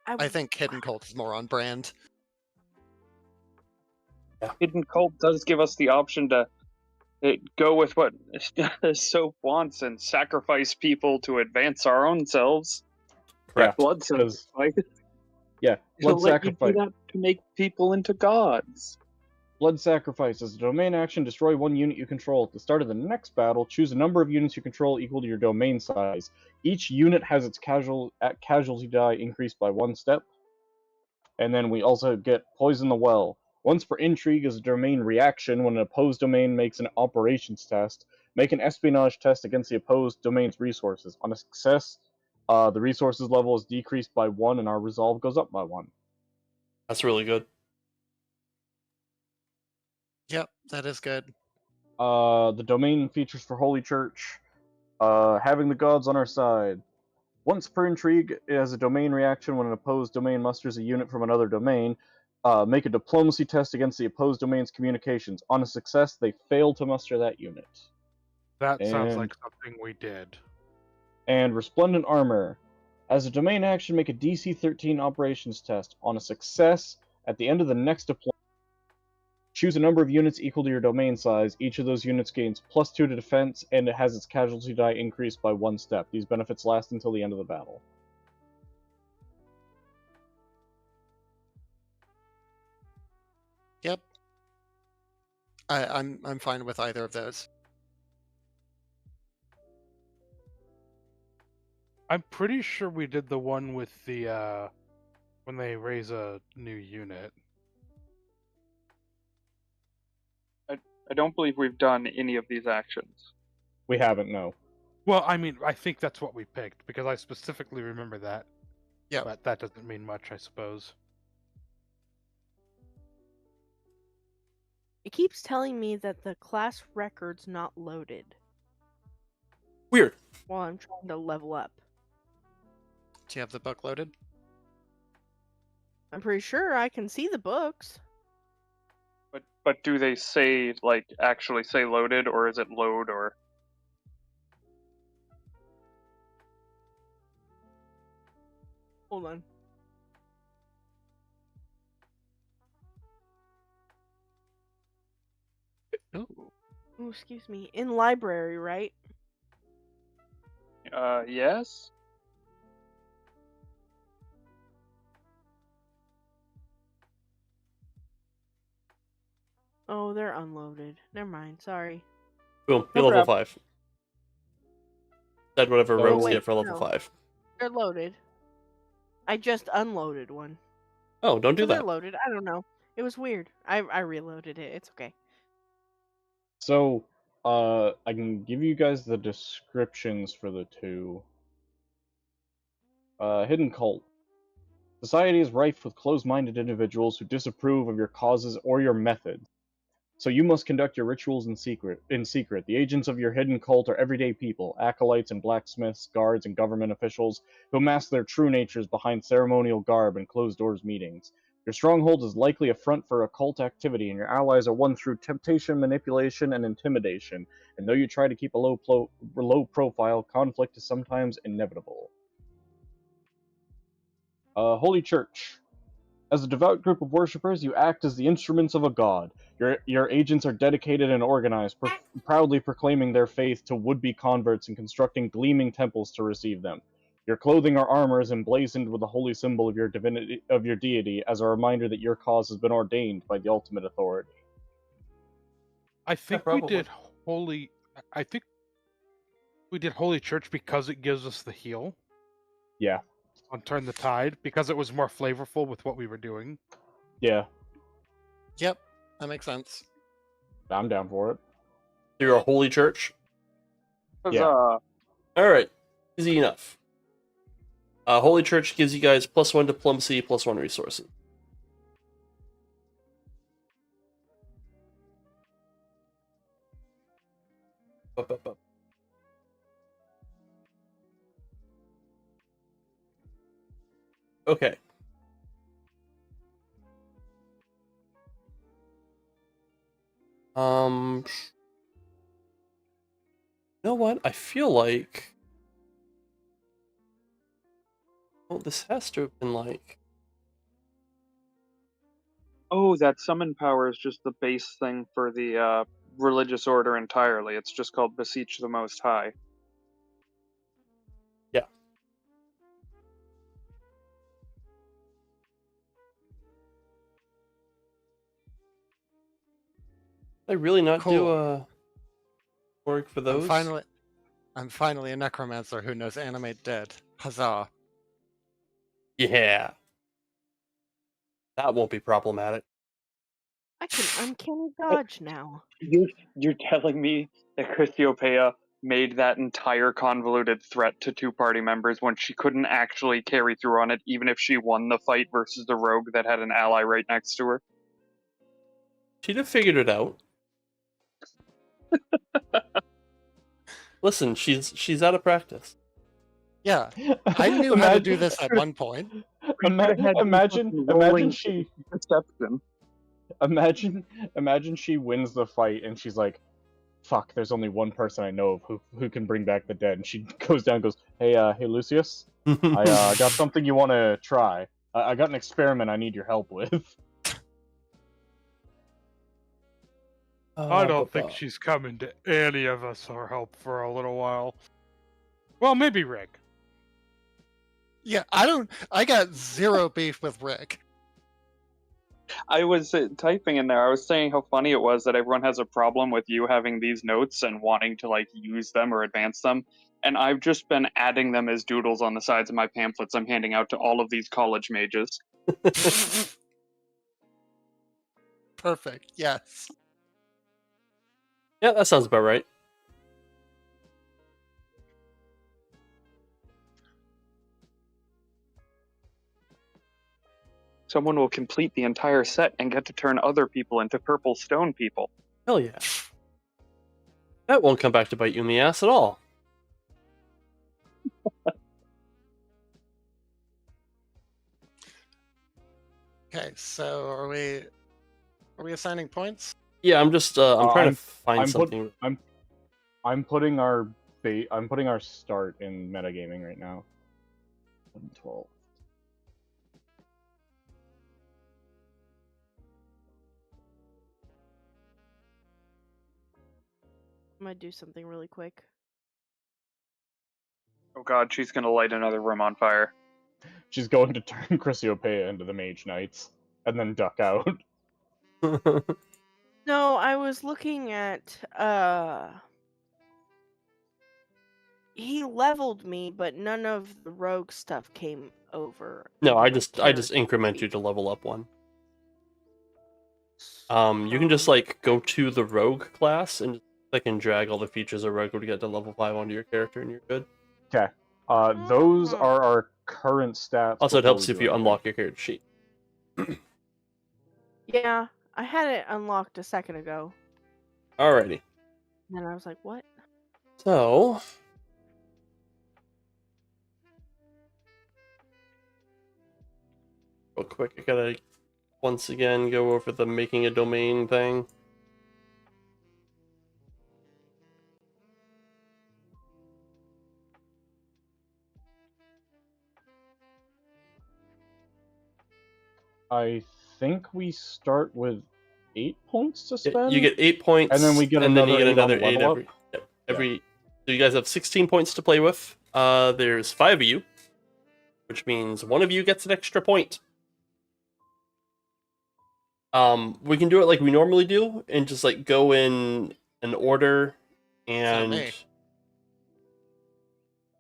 I think Hidden Cult is more on brand. Hidden Cult does give us the option to go with what Soap wants and sacrifice people to advance our own selves. Correct. Blood Because- sacrifice. Yeah, It'll blood let you sacrifice. do that to make people into gods. Blood sacrifice. As a domain action, destroy one unit you control. At the start of the next battle, choose a number of units you control equal to your domain size. Each unit has its casualty die increased by 1 step. And then we also get Poison the Well. Once per intrigue as a domain reaction, when an opposed domain makes an operations test, make an espionage test against the opposed domain's resources. On a success, the resources level is decreased by 1 and our resolve goes up by 1. That's really good. Yep, that is good. The domain features for Holy Church. Having the gods on our side. Once per intrigue, as a domain reaction, when an opposed domain musters a unit from another domain, make a diplomacy test against the opposed domain's communications. On a success, they fail to muster that unit. That sounds And- like something we did. And Resplendent Armor. As a domain action, make a DC 13 operations test. On a success, at the end of the next deployment, choose a number of units equal to your domain size. Each of those units gains +2 to defense, and it has its casualty die increased by 1 step. These benefits last until the end of the battle. Yep. I'm fine with either of those. I'm pretty sure we did the one with the when they raise a new unit. I don't believe we've done any of these actions. We haven't, no. Well, I mean, I think that's what we picked because I specifically remember that. Yeah. But that doesn't mean much, I suppose. It keeps telling me that the class record's not loaded Weird. while I'm trying to level up. Do you have the book loaded? I'm pretty sure I can see the books. But do they say, like, actually say loaded, or is it load, or... Hold on. Ooh. Oh, excuse me. In library, right? Yes? Oh, they're unloaded. Never mind. Sorry. Boom. No You're level problem. 5. Said whatever Oh, rogues wait, get for level no. 5. They're loaded. I just unloaded one. Oh, don't do So they're that. loaded. I don't know. It was weird. I reloaded it. It's okay. So, I can give you guys the descriptions for the two. Hidden Cult. Society is rife with closed-minded individuals who disapprove of your causes or your methods. So you must conduct your rituals in secret. The agents of your hidden cult are everyday people, acolytes and blacksmiths, guards and government officials, who mask their true natures behind ceremonial garb and closed-doors meetings. Your stronghold is likely a front for occult activity, and your allies are won through temptation, manipulation, and intimidation. And though you try to keep a low profile, conflict is sometimes inevitable. Holy Church. As a devout group of worshippers, you act as the instruments of a god. Your agents are dedicated and organized, proudly proclaiming their faith to would-be converts and constructing gleaming temples to receive them. Your clothing or armor is emblazoned with the holy symbol of your divinity of your deity as a reminder that your cause has been ordained by the ultimate authority. I think we probably. did holy. I think we did Holy Church because it gives us the heal Yeah, on Turn the Tide, because it was more flavorful with what we were doing. yeah, Yep, that makes sense. I'm down for it. You're a holy church. Yeah. All right, easy enough. Holy Church gives you guys +1 diplomacy, +1 resources. Up. Okay. You know what? I feel like... Oh, this has to have been like... Oh, that summon power is just the base thing for the religious order entirely. It's just called Beseech the Most High. Yeah. Did I really not do Cool. a work for those? I'm finally a necromancer who knows animate dead. Huzzah. Yeah. That won't be problematic. I can uncanny dodge now. You're telling me that Christiopeia made that entire convoluted threat to two party members when she couldn't actually carry through on it, even if she won the fight versus the rogue that had an ally right next to her? She'd have figured it out. Listen, she's out of practice. Yeah, I knew how to do this at one point. Imagine she Perception. Imagine she wins the fight and she's like, "Fuck! There's only one person I know of who can bring back the dead." And she goes down, and goes, "Hey, Lucius, I got something you want to try. I got an experiment I need your help with." I don't think she's coming to any of us or help for a little while. Well, maybe Rick. Yeah, I got zero beef with Rick. I was typing in there. I was saying how funny it was that everyone has a problem with you having these notes and wanting to like use them or advance them. And I've just been adding them as doodles on the sides of my pamphlets I'm handing out to all of these college mages. Perfect, yes. Yeah, that sounds about right. Someone will complete the entire set and get to turn other people into purple stone people. Hell yeah. That won't come back to bite you in the ass at all. Okay, so are we assigning points? Yeah, I'm just I'm trying to find something. I'm putting our start in metagaming right now. 12. I'm gonna do something really quick. Oh god, she's gonna light another room on fire. She's going to turn Christiopeia into the Mage Knights and then duck out. No, I was looking at he leveled me, but none of the rogue stuff came over. No, into I my just increment character you to level up one. sheet. You can just like go to the rogue class and click and drag all the features of rogue to get to level 5 onto your character, and you're good. Okay. Those are our current stats. Also, it before helps we if do you anything. unlock your character sheet. Yeah, I had it unlocked a second ago. Alrighty. And I was like, what? So, real quick, I gotta once again go over the making a domain thing. I think we start with 8 points to Yeah, spend. you get 8 points, and then we get another you get 8 on another the 8 level every. So you guys have 16 points to play with. There's 5 of you, which means one of you gets an extra point. We can do it like we normally do, and just like go in an order, me.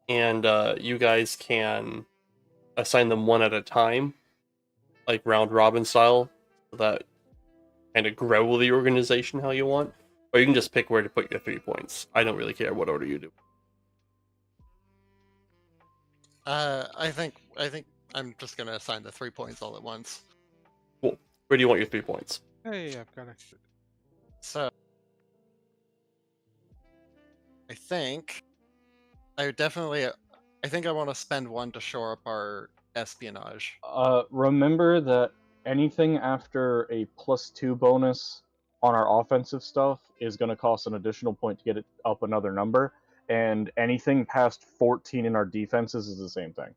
and you guys can assign them one at a time, like round robin style, so that kind of grow the organization how you want. Or you can just pick where to put your 3 points. I don't really care what order you do. I think I'm just gonna assign the 3 points all at once. Cool. Where do you want your 3 points? Hey, I've got extra. So I think I want to spend one to shore up our espionage. Remember that anything after a +2 bonus on our offensive stuff is going to cost an additional point to get it up another number, and anything past 14 in our defenses is the same thing.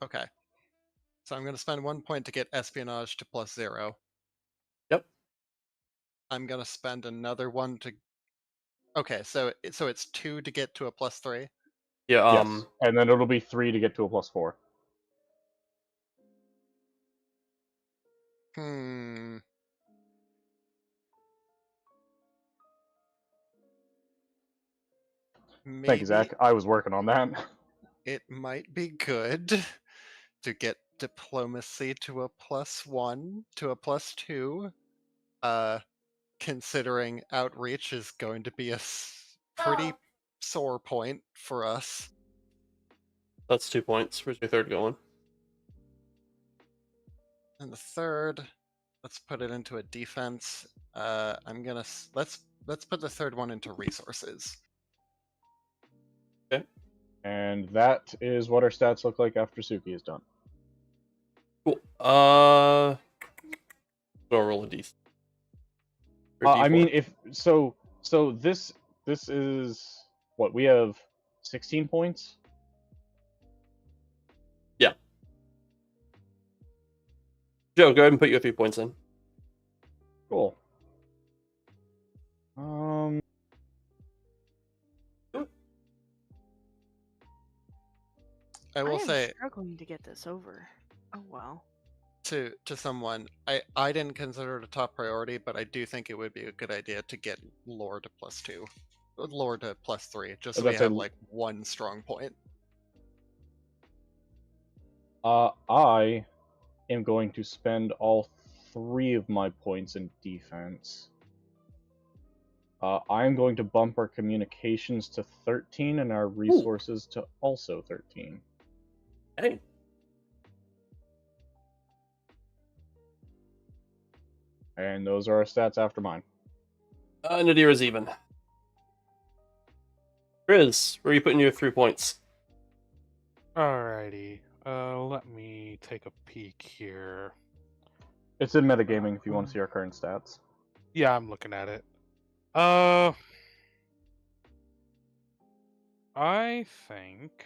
Okay. So I'm gonna spend 1 point to get espionage to +0. Yep. I'm gonna spend another one to. Okay, so it's 2 to get to a +3. Yeah. Yes, and then it'll be 3 to get to a +4. Hmm. Thank Maybe you, Zach. I was working on that. it might be good to get diplomacy to a +1 to a +2. Considering outreach is going to be a pretty sore point for us. That's 2 points. Where's your third going? And the third, let's put it into a defense. I'm gonna let's put the third one into resources. And that is what our stats look like after Suki is done. Cool. I'll roll a d. I mean, if so this is what we have 16 points. Yeah. Joe, go ahead and put your 3 points in. Cool. I will say struggling to get this over. Oh well. to someone, I didn't consider it a top priority, but I do think it would be a good idea to get lore to +2, lore to +3, just so we have like one strong point. I am going to spend all 3 of my points in defense. I am going to bump our communications to 13 and our resources to also 13. Hey. And those are our stats after mine. Nadira's even. Grizz, where are you putting your 3 points? Alrighty. Let me take a peek here. It's in metagaming if you want to see our current stats. Yeah, I'm looking at it. I think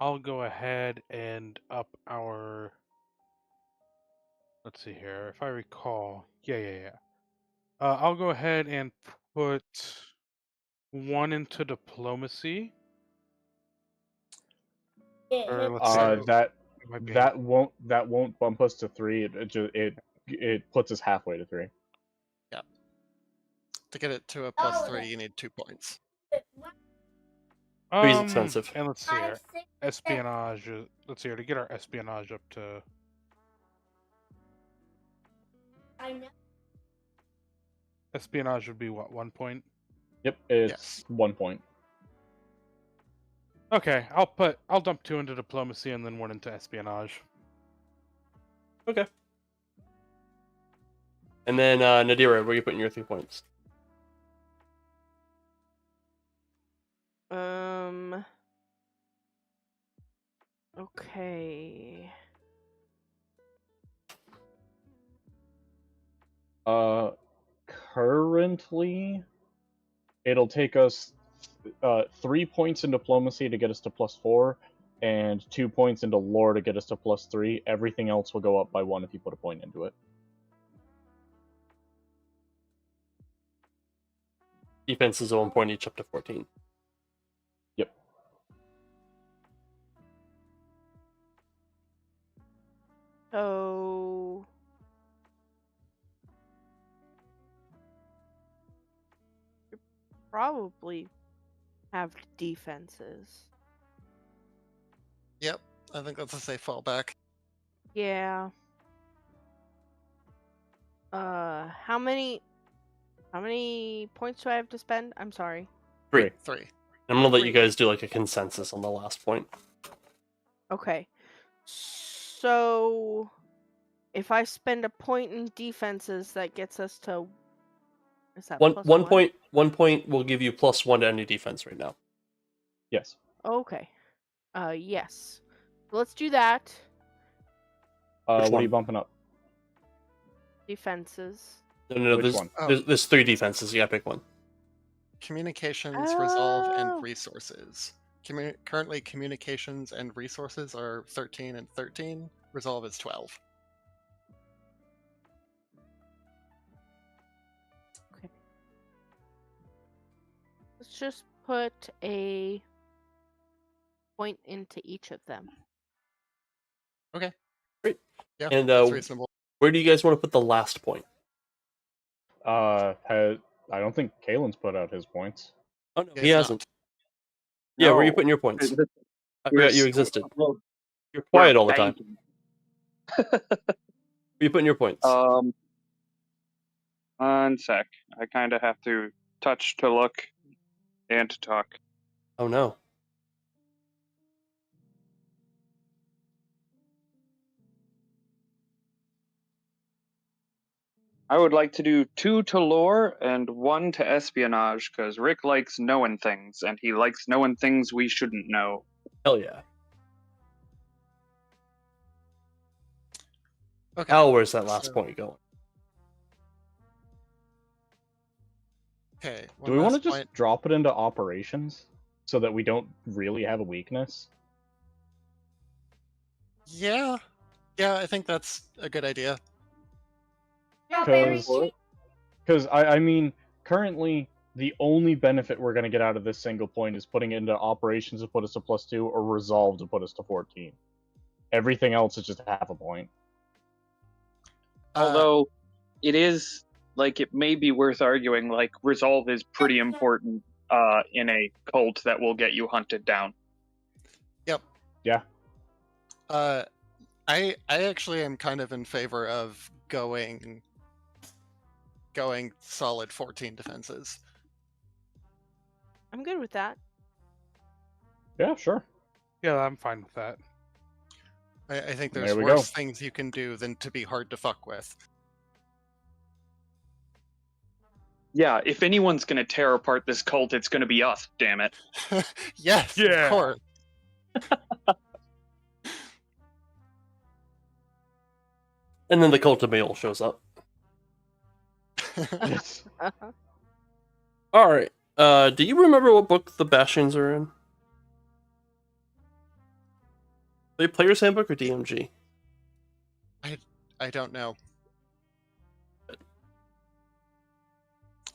I'll go ahead and up our. Let's see here. If I recall, yeah. I'll go ahead and put 1 into diplomacy. Or let's see. That won't bump us to 3. It puts us halfway to 3. Yeah. To get it to a +3, you need 2 points. Three's expensive. And let's see here. Espionage. Let's see here. To get our espionage up to. Espionage would be what, 1 point? Yep, it's 1 point. Okay, I'll dump 2 into diplomacy and then 1 into espionage. Okay. And then Nadira, where are you putting your 3 points? Okay. Currently, it'll take us 3 points in diplomacy to get us to +4, and 2 points into lore to get us to +3. Everything else will go up by 1 if you put a point into it. Defense is 1 point each up to 14. Yep. So you probably have defenses. Yep, I think that's a safe fallback. Yeah. How many points do I have to spend? I'm sorry. 3. 3. I'm gonna let you 3. guys do like a consensus on the last point. Okay. So if I spend a point in defenses, that gets us to is that plus One point. 1 point will give you +1 to any defense right now. Yes. Okay. Yes. So let's do that. What are one? you bumping up? Defenses. No. Which There's, one? Oh. there's 3 defenses. You gotta pick one. Communications, resolve, Oh. and resources. Currently, communications and resources are 13 and 13. Resolve is 12. Okay. Let's just put a point into each of them. Okay. Great. Yeah, And that's reasonable. where do you guys want to put the last point? I don't think Kalen's put out his points. Oh no, Yeah, he it's hasn't. Yeah, where are you No. putting your points? Th- I we're forgot you s- existed. well, You're we're quiet all the time. banking. Where are you putting your points? One sec. I kind of have to touch to look and to talk. Oh no. I would like to do 2 to lore and 1 to espionage, because Rick likes knowing things, and he likes knowing things we shouldn't know. Hell yeah. Okay. Al, where's that last So- point going? Okay. Do we want to last just point. drop it into operations so that we don't really have a weakness? Yeah. Yeah, I think that's a good idea. Because I mean, currently the only benefit we're going to get out of this single point is putting it into operations to put us to +2 or resolve to put us to 14. Everything else is just half a point. Although, it is, like, it may be worth arguing, like, resolve is pretty important in a cult that will get you hunted down. Yep. Yeah. I actually am kind of in favor of going solid 14 defenses. I'm good with that. Yeah, sure. Yeah, I'm fine with that. I think There there's we worse go. things you can do than to be hard to fuck with. Yeah, if anyone's gonna tear apart this cult, it's gonna be us, damn it. Yes, Yeah. of course. And then the cult of Mail shows up. Yes. Alright. Do you remember what book the Bastions are in? Are they Player's Handbook or DMG? I don't know.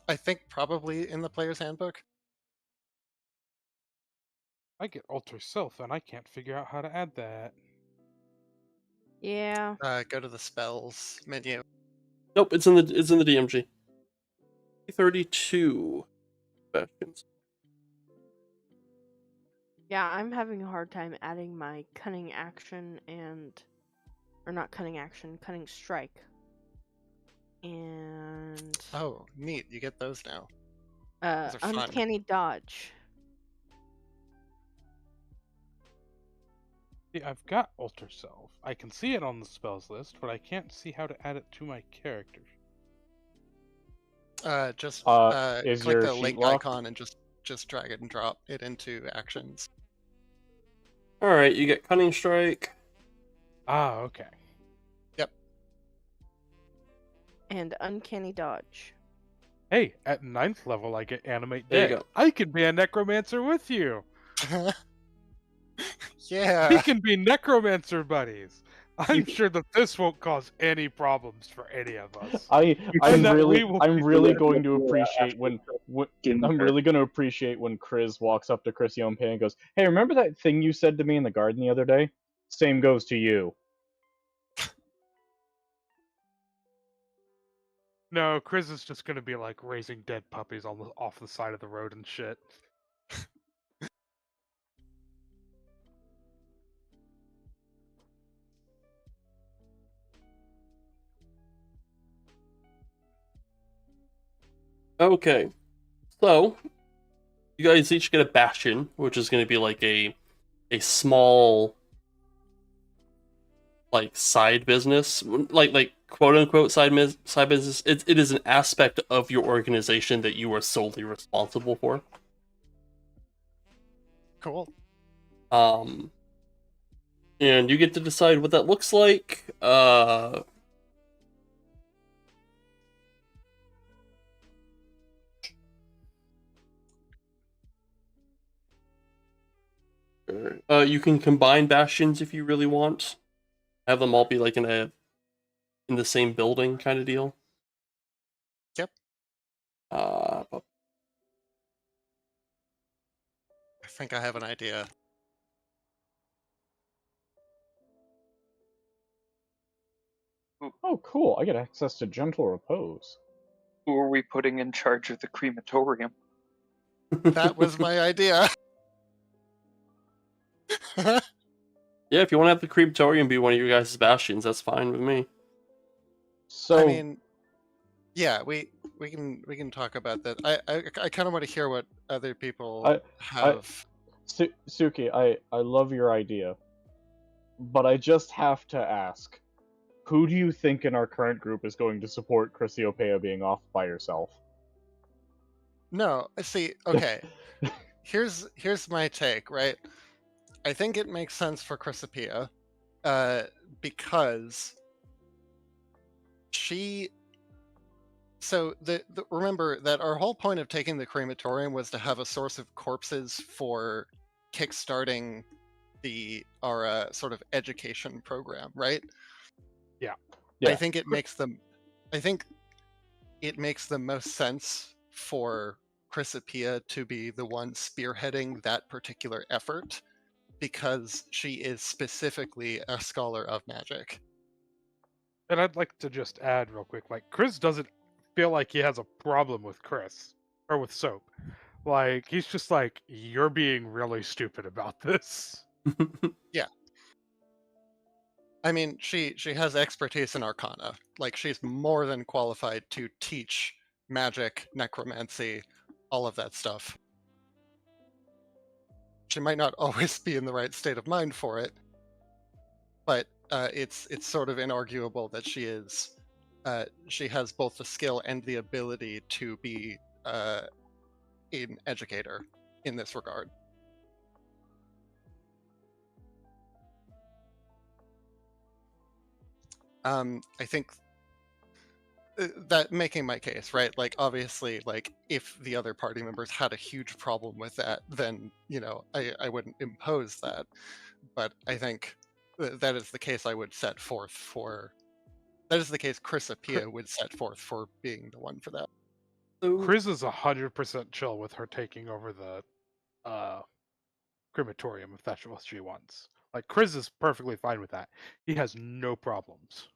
I think probably in the player's handbook. I get alter self and I can't figure out how to add that. Yeah. Go to the spells menu. Nope, it's in the DMG. 32 Bastions. Yeah, I'm having a hard time adding my cunning action or not cunning action, cunning strike. And Oh, neat. You get those now. Those are fun. uncanny dodge. See, I've got alter self. I can see it on the spells list, but I can't see how to add it to my character. Just is click your the sheet link locked? icon and just drag it and drop it into actions. Alright, you get Cunning Strike. Ah, okay. And uncanny dodge. Hey, at 9th level I get animate There you dead. go. I can be a necromancer with you. Yeah. We can be necromancer buddies. I'm sure that this won't cause any problems for any of us. I'm And that really we will I'm be really there. going to appreciate when I'm really going to appreciate when Chris walks up to Chrisiompe and goes, "Hey, remember that thing you said to me in the garden the other day? Same goes to you." No, Chris is just gonna be like raising dead puppies off the side of the road and shit. Okay, so you guys each get a Bastion, which is going to be like a small like side business, like quote unquote side business. It is an aspect of your organization that you are solely responsible for. Cool. And you get to decide what that looks like. You can combine bastions if you really want. Have them all be like in the same building kind of deal. Yep. Uh, I think I have an idea. Oh, cool! I get access to gentle repose. Who are we putting in charge of the crematorium? That was my idea. Yeah, if you want to have the crematorium be one of your guys' bastions, that's fine with me. So I mean, yeah, we can talk about that. I kind of want to hear what other people have. Suki, I love your idea, but I just have to ask, who do you think in our current group is going to support Chrysiopeia being off by herself? No, see, okay. Here's my take, right? I think it makes sense for Chrysopeia, because she. So remember that our whole point of taking the crematorium was to have a source of corpses for kickstarting our sort of education program, right? Yeah. Yeah. I think it makes the most sense for Chrysopeia to be the one spearheading that particular effort, because she is specifically a scholar of magic. And I'd like to just add real quick, like Chris doesn't feel like he has a problem with Chris or with Soap. Like he's just like, you're being really stupid about this. Yeah. I mean, she has expertise in Arcana. Like she's more than qualified to teach magic, necromancy, all of that stuff. She might not always be in the right state of mind for it, but it's sort of inarguable that she has both the skill and the ability to be an educator in this regard. I think that making my case, right? Like obviously, like if the other party members had a huge problem with that, then I wouldn't impose that. But I think that is the case I would set forth for. That is the case Chrysopeia would set forth for being the one for that. Chris is 100% chill with her taking over the crematorium if that's what she wants. Like Chris is perfectly fine with that. He has no problems.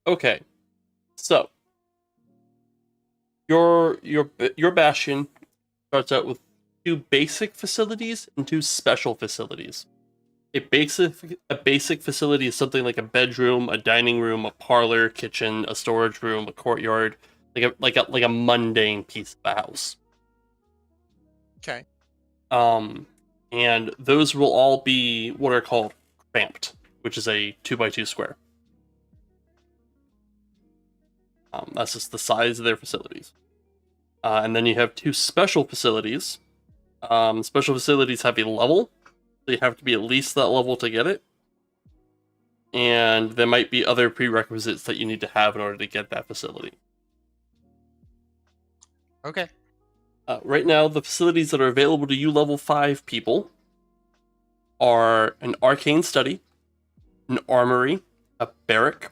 Okay, so your bastion starts out with 2 basic facilities and 2 special facilities. A basic facility is something like a bedroom, a dining room, a parlor, kitchen, a storage room, a courtyard, like a mundane piece of a house. Okay. And those will all be what are called cramped, which is a 2x2 square. That's just the size of their facilities. And then you have 2 special facilities. Special facilities have a level, so you have to be at least that level to get it. And there might be other prerequisites that you need to have in order to get that facility. Okay. Right now, the facilities that are available to you level 5 people are an arcane study, an armory, a barrack,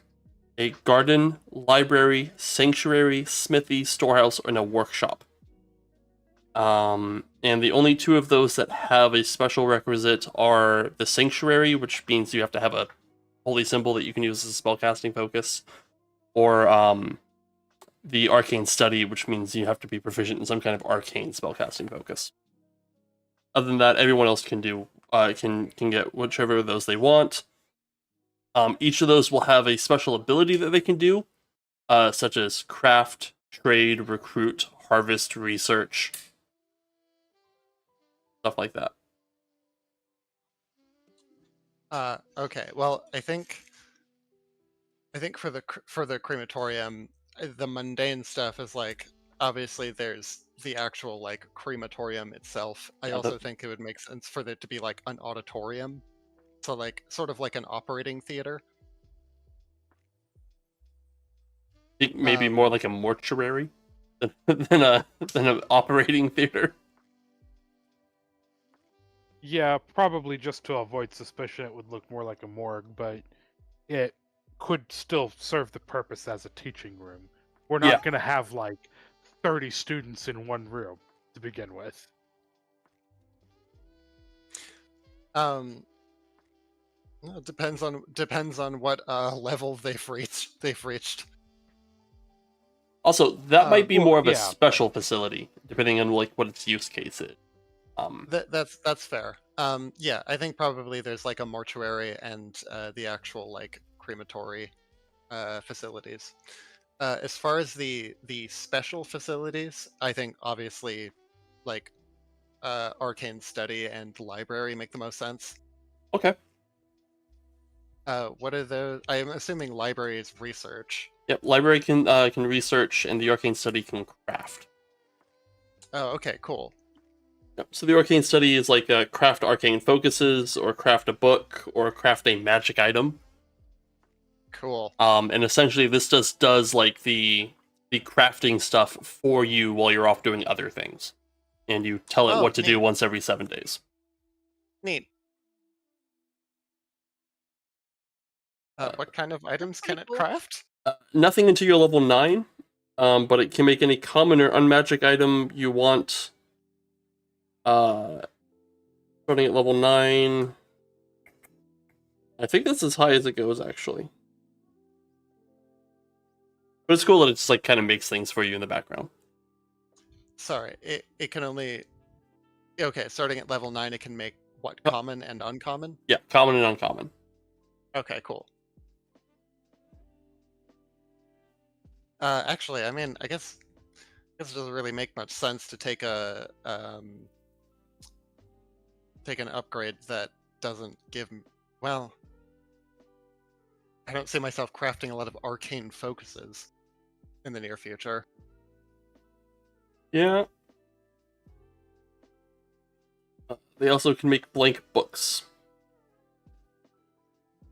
a garden, library, sanctuary, smithy, storehouse, and a workshop. And the only two of those that have a special requisite are the sanctuary, which means you have to have a holy symbol that you can use as a spellcasting focus, or the arcane study, which means you have to be proficient in some kind of arcane spellcasting focus. Other than that, everyone else can do can get whichever of those they want. Each of those will have a special ability that they can do, such as craft, trade, recruit, harvest, research, stuff like that. Okay. Well, I think for the crematorium, the mundane stuff is like obviously there's the actual like crematorium itself. I Yeah, also think it would make sense for it to be like an auditorium, so like sort of like an operating theater. I think maybe more like a mortuary than an operating theater. Yeah, probably just to avoid suspicion, it would look more like a morgue, but it could still serve the purpose as a teaching room. We're not Yeah. going to have like 30 students in one room to begin with. Well, it depends on what level they've reached. Also, that might be well, more of a yeah. special facility, depending on like what its use case is. That's fair. Yeah, I think probably there's like a mortuary and the actual like crematory facilities. As far as the special facilities, I think obviously like arcane study and library make the most sense. Okay. What are those? I'm assuming library is research. Yep. Library can research, and the arcane study can craft. Oh, okay, cool. Yep. So the arcane study is like craft arcane focuses, or craft a book, or craft a magic item. Cool. And essentially this does like the crafting stuff for you while you're off doing other things, and you tell it what to do neat. once every 7 days. Neat. What kind of items can it cool. craft? Nothing until you're level 9, but it can make any common or unmagic item you want. Starting at level 9. I think that's as high as it goes, actually. But it's cool that it just like kind of makes things for you in the background. Sorry, it can only. Okay, starting at level 9, it can make what, common and uncommon? Yeah, common and uncommon. Okay, cool. Actually, I mean, I guess it doesn't really make much sense to take take an upgrade that doesn't give. Well, I don't see myself crafting a lot of arcane focuses in the near future. Yeah. They also can make blank books.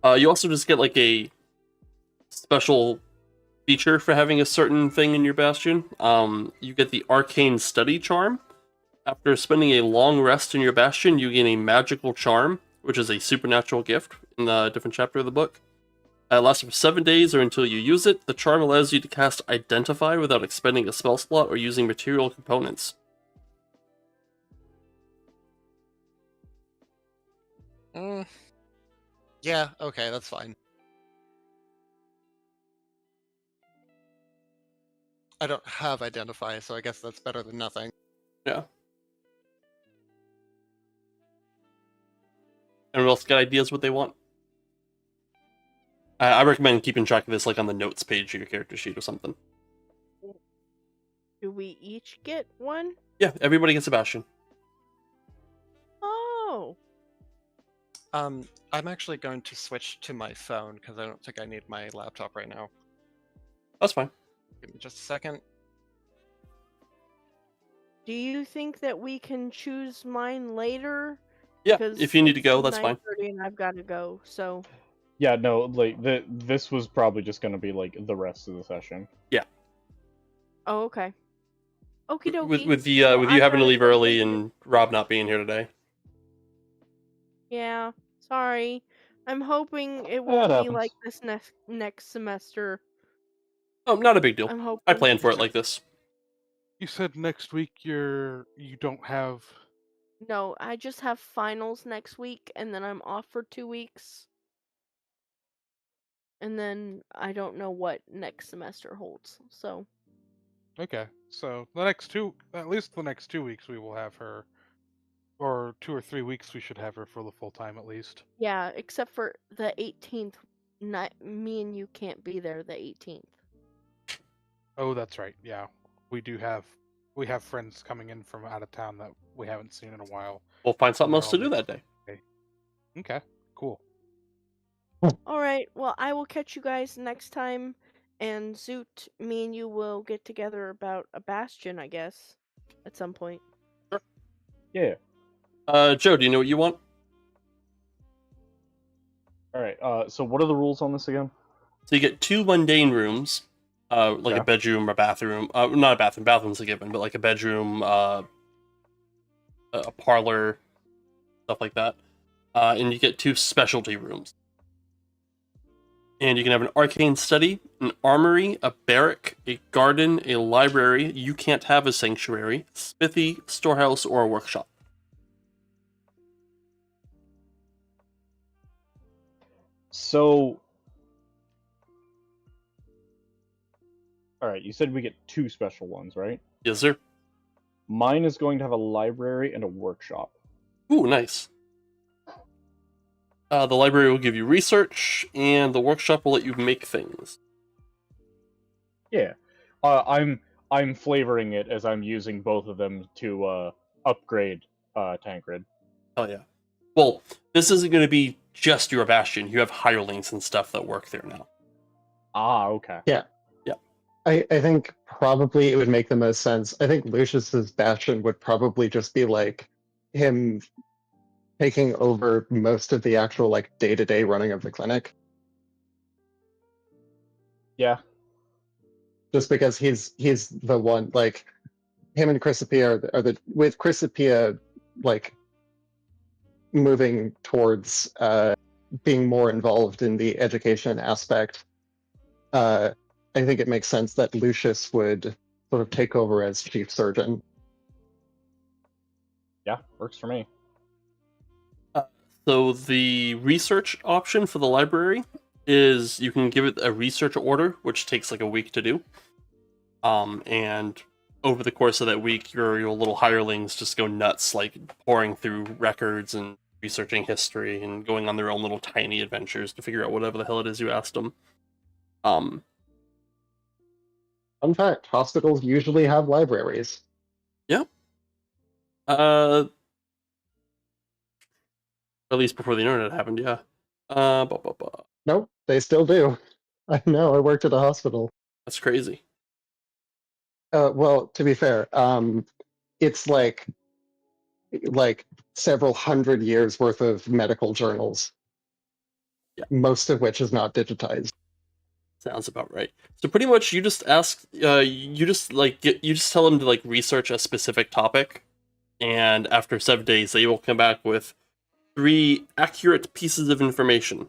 You also just get like a special feature for having a certain thing in your Bastion. You get the arcane study charm. After spending a long rest in your Bastion, you gain a magical charm, which is a supernatural gift in the different chapter of the book. It lasts for 7 days or until you use it. The charm allows you to cast Identify without expending a spell slot or using material components. Yeah, okay, that's fine. I don't have Identify, so I guess that's better than nothing. Yeah. Anyone else got ideas what they want? I recommend keeping track of this like on the notes page of your character sheet or something. Do we each get one? Yeah, everybody gets a Bastion. Oh. I'm actually going to switch to my phone because I don't think I need my laptop right now. That's fine. Give me just a second. Do you think that we can choose mine later? Yeah, 'Cause if you need to go, it's that's fine. 9:30 and I've got to go. So Yeah, no, like this was probably just gonna be like the rest of the session. oh, okay. Okie dokie. With you Well, I'm having to gonna leave go early take and Rob not being here today. Yeah, sorry. I'm hoping it That won't be happens. like this next semester. Oh, not a big deal. I'm hoping. I planned for it like this. You said next week you don't have. No, I just have finals next week, and then I'm off for 2 weeks. And then I don't know what next semester holds. So Okay, so at least the next 2 weeks we will have her, or 2 or 3 weeks we should have her for the full time at least. yeah, except for the 18th. Me and you can't be there the 18th. Oh, that's right. Yeah, we have friends coming in from out of town that we haven't seen in a while. We'll find something They're else to all do that day. Okay, cool. All right. Well, I will catch you guys next time. And Zoot, me and you will get together about a Bastion, I guess, at some point. Yeah. Joe, do you know what you want? All right. So what are the rules on this again? So you get 2 mundane rooms, like Yeah. a bedroom or bathroom. Not a bathroom. Bathroom's a given, but like a bedroom, a parlor, stuff like that. And you get 2 specialty rooms. And you can have an arcane study, an armory, a barrack, a garden, a library. You can't have a sanctuary, smithy, storehouse, or a workshop. So, all right. You said we get 2 special ones, right? Yes, sir. Mine is going to have a library and a workshop. Ooh, nice. The library will give you research, and the workshop will let you make things. Yeah. I'm flavoring it as I'm using both of them to upgrade Tancred. Oh yeah. Well, this isn't going to be just your Bastion. You have hirelings and stuff that work there now. Ah, okay. I think probably it would make the most sense. I think Lucius's Bastion would probably just be like him taking over most of the actual like day-to-day running of the clinic. Yeah. Just because he's the one, like him and Chrysopia are the with Chrysopia like moving towards being more involved in the education aspect. I think it makes sense that Lucius would sort of take over as chief surgeon. Yeah, works for me. So the research option for the library is you can give it a research order, which takes like a week to do. And over the course of that week, your little hirelings just go nuts, like pouring through records and researching history and going on their own little tiny adventures to figure out whatever the hell it is you asked them. Fun fact, hospitals usually have libraries. At least before the internet happened, yeah. Nope, they still do. I know, I worked at a hospital. That's crazy. Well, to be fair, it's like several hundred years worth of medical journals. Yeah. Most of which is not digitized. Sounds about right. So pretty much, you just ask, you just tell them to like research a specific topic, and after 7 days, they will come back with 3 accurate pieces of information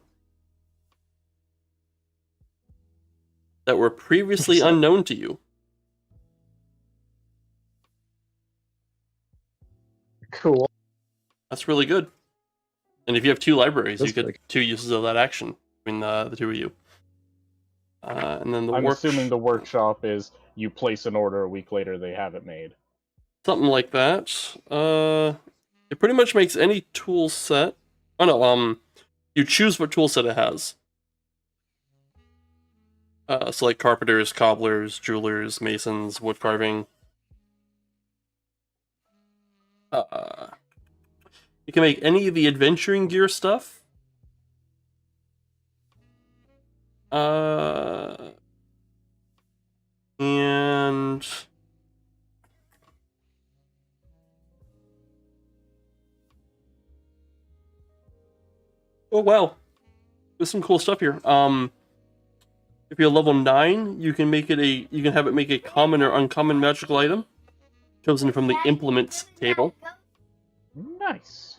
that were previously unknown to you. Cool. That's really good. And if you have 2 libraries, That's you get really 2 uses of that action between the 2 of you. And then I'm assuming the workshop is you place an order, a week later they have it made. something like that. It pretty much makes any tool set. Oh no, you choose what tool set it has. So like carpenters, cobblers, jewelers, masons, wood carving. You can make any of the adventuring gear stuff. And oh wow, there's some cool stuff here. If you're level 9, you can have it make a common or uncommon magical item, chosen from the implements table. Nice.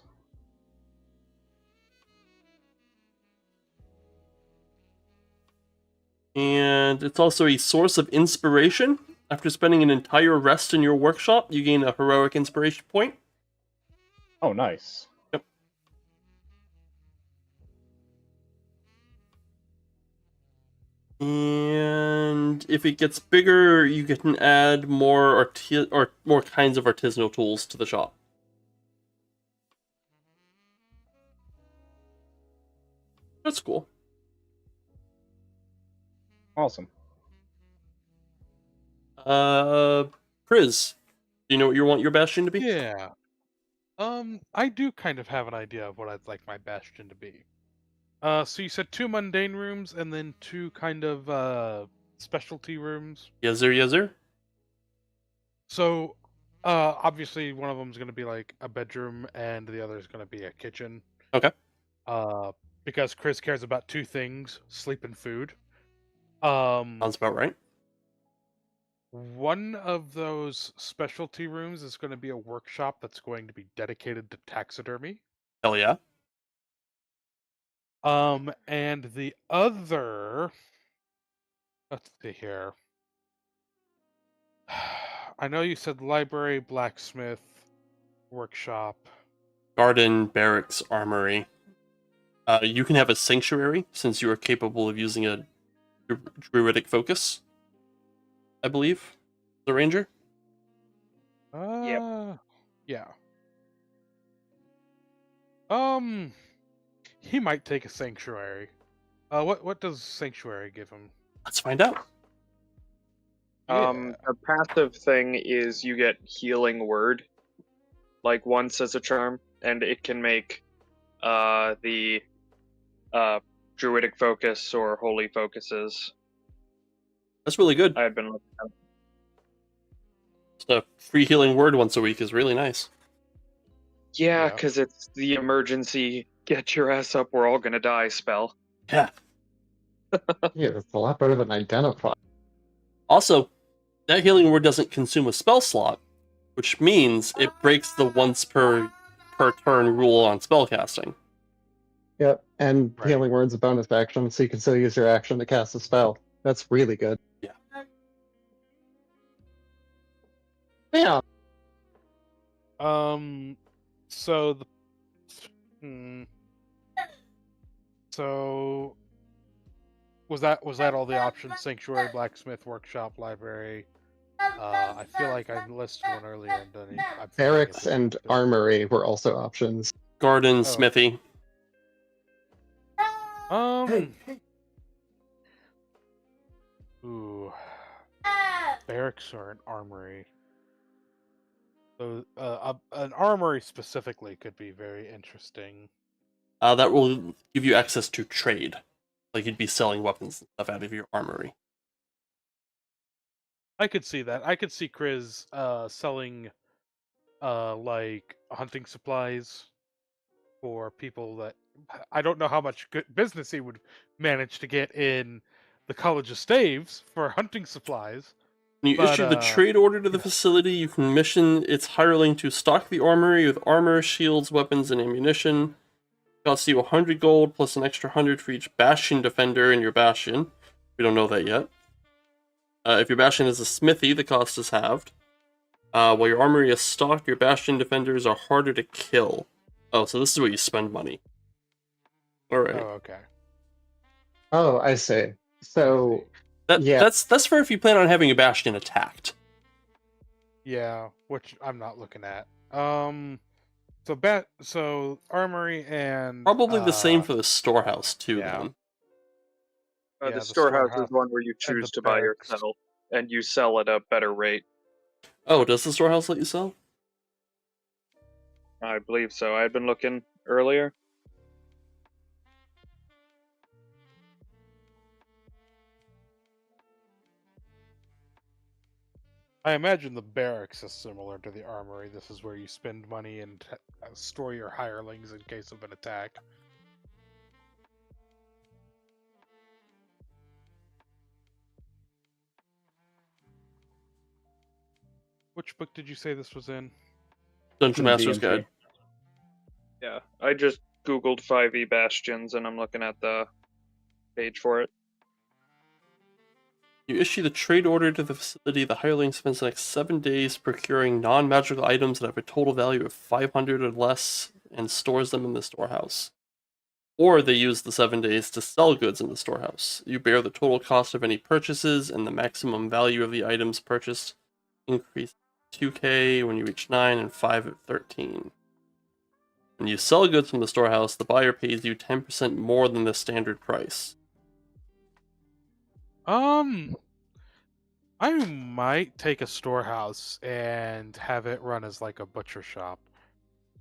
And it's also a source of inspiration. After spending an entire rest in your workshop, you gain a heroic inspiration point. Oh, nice. Yep. And if it gets bigger, you can add more more kinds of artisanal tools to the shop. That's cool. Awesome. Priz, do you know what you want your Bastion to be? Yeah. I do kind of have an idea of what I'd like my Bastion to be. So you said 2 mundane rooms and then 2 kind of specialty rooms. Yes, sir, yes, sir. So, obviously one of them is going to be like a bedroom and the other is going to be a kitchen. Okay. Because Chris cares about 2 things: sleep and food. Sounds about right. One of those specialty rooms is going to be a workshop that's going to be dedicated to taxidermy. Hell yeah. And the other, let's see here. I know you said library, blacksmith, workshop. Garden, barracks, armory. You can have a sanctuary since you are capable of using a druidic focus. I believe the ranger. Yeah. He might take a sanctuary. What does sanctuary give him? Let's find out. Yeah. A passive thing is you get healing word, like once as a charm, and it can make the druidic focus or holy focuses. That's really good. I had been looking at. So free healing word once a week is really nice. Yeah, Yeah. because it's the emergency get your ass up, we're all gonna die spell. Yeah. Yeah, it's a lot better than identify. Also, that healing word doesn't consume a spell slot, which means it breaks the once per turn rule on spellcasting. Yep, and Right. healing word's a bonus action, so you can still use your action to cast a spell. That's really good. Yeah. Yeah. So So was that all the options? Sanctuary, blacksmith, workshop, library. I feel like I listed one earlier and done it. I'm forgetting Barracks it. and armory were also options. Garden, Oh. smithy. Ooh. Barracks or an armory? So, an armory specifically could be very interesting. That will give you access to trade. Like you'd be selling weapons and stuff out of your armory. I could see that. I could see Chris selling like hunting supplies for people that I don't know how much good business he would manage to get in the College of Staves for hunting supplies. When you But, issue the trade order to the facility, you can mission its hireling to stock the armory with armor, shields, weapons, and ammunition. Costs you 100 gold plus an extra 100 for each Bastion defender in your Bastion. We don't know that yet. If your Bastion is a smithy, the cost is halved. While your armory is stocked, your Bastion defenders are harder to kill. Oh, so this is where you spend money. Alright. Oh, okay. Oh, I see. So, yeah. That's for if you plan on having a Bastion attacked. Yeah, which I'm not looking at. So armory and Probably the same for the storehouse, too, yeah. then. Yeah, The the storehouse storehouse is one where you and choose the to buy or barracks. sell, and you sell at a better rate. Oh, does the storehouse let you sell? I believe so. I had been looking earlier. I imagine the barracks is similar to the armory. This is where you spend money and store your hirelings in case of an attack. Which book did you say this was in? Dungeon Master's DMG. Guide. Yeah, I just googled 5e bastions, and I'm looking at the page for it. You issue the trade order to the facility. The hireling spends the next 7 days procuring non-magical items that have a total value of 500 or less and stores them in the storehouse. Or they use the 7 days to sell goods in the storehouse. You bear the total cost of any purchases, and the maximum value of the items purchased increase 2k when you reach 9 and 5 at 13. When you sell goods from the storehouse, the buyer pays you 10% more than the standard price. I might take a storehouse and have it run as like a butcher shop,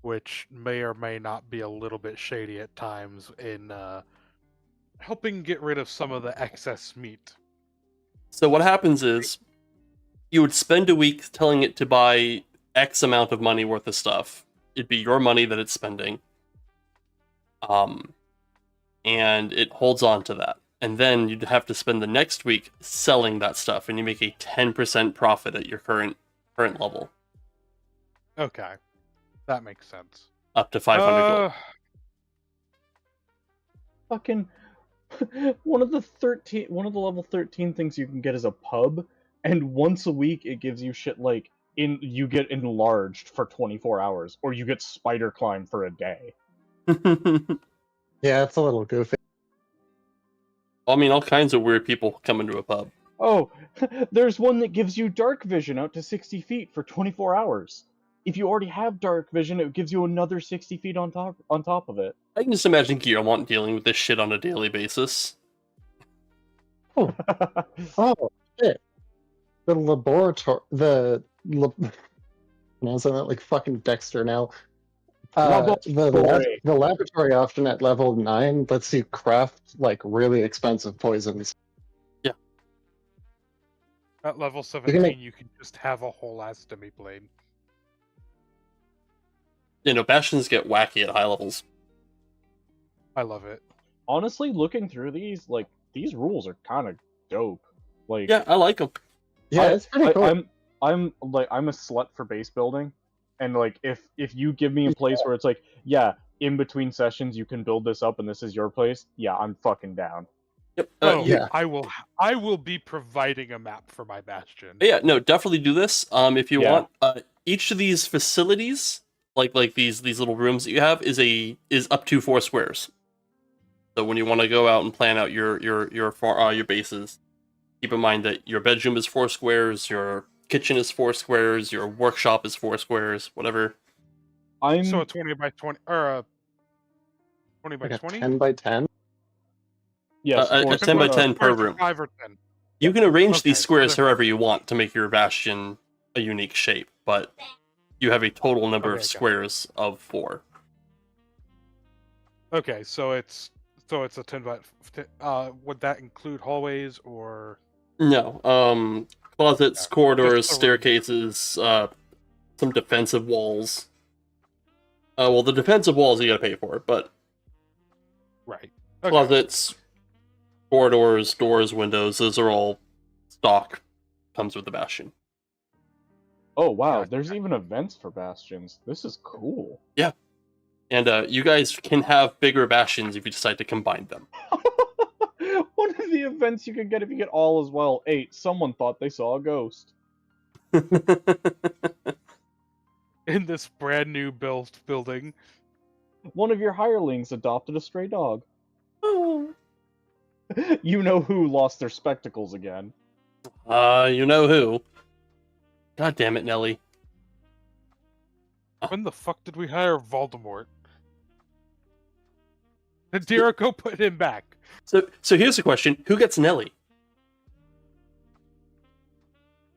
which may or may not be a little bit shady at times in helping get rid of some of the excess meat. So what happens is, you would spend a week telling it to buy X amount of money worth of stuff. It'd be your money that it's spending. And it holds on to that. And then you'd have to spend the next week selling that stuff, and you make a 10% profit at your current level. Okay, that makes sense. Up to 500 gold. Fucking one of the level 13 things you can get is a pub, and once a week it gives you shit like you get enlarged for 24 hours, or you get spider climb for a day. Yeah, it's a little goofy. I mean, all kinds of weird people come into a pub. Oh, there's one that gives you dark vision out to 60 feet for 24 hours. If you already have dark vision, it gives you another 60 feet on top of it. I can just imagine Guillermont dealing with this shit on a daily basis. Oh, shit. The laboratory, I sound like fucking Dexter now. The laboratory option at level 9 lets you craft like really expensive poisons. Yeah. At level 17, you can just have a whole ass demi blade. You know, Bastions get wacky at high levels. I love it. Honestly, looking through these, like, these rules are kind of dope. Like, Yeah, I like them. Yeah, it's pretty cool. I'm a slut for base building, and like if you give me a place where it's like, yeah, in between sessions you can build this up and this is your place, yeah, I'm fucking down. Yep. yeah. I will be providing a map for my Bastion. Yeah, no, definitely do this. If you Yeah. want, each of these facilities, like these little rooms that you have, is up to 4 squares. So when you want to go out and plan out your bases, keep in mind that your bedroom is 4 squares, your kitchen is 4 squares, your workshop is 4 squares, whatever. So a 20 by 20 or a 20 by Like a 20? 10 by 10? Yes, a 10 by 10 per room. 5 or 10. You can arrange Okay, these squares so they're- however you want to make your bastion a unique shape, but you have a total number of Okay, got it. squares of 4. Okay, so it's a 10 by. Would that include hallways or? No, closets, Yeah, corridors, just the room. staircases, some defensive walls. Well, the defensive walls you gotta pay for, but Right. Okay. closets, corridors, doors, windows, those are all stock. Comes with the Bastion. oh wow, Gotcha. there's even events for bastions. This is cool. And you guys can have bigger Bastions if you decide to combine them. One of the events you can get if you get all as well. 8. Someone thought they saw a ghost. In this brand new built building. One of your hirelings adopted a stray dog. Oh. You know who lost their spectacles again. You know who. God damn it, Nelly. When the fuck did we hire Voldemort? Nadira, go put him back. So here's the question: who gets Nelly?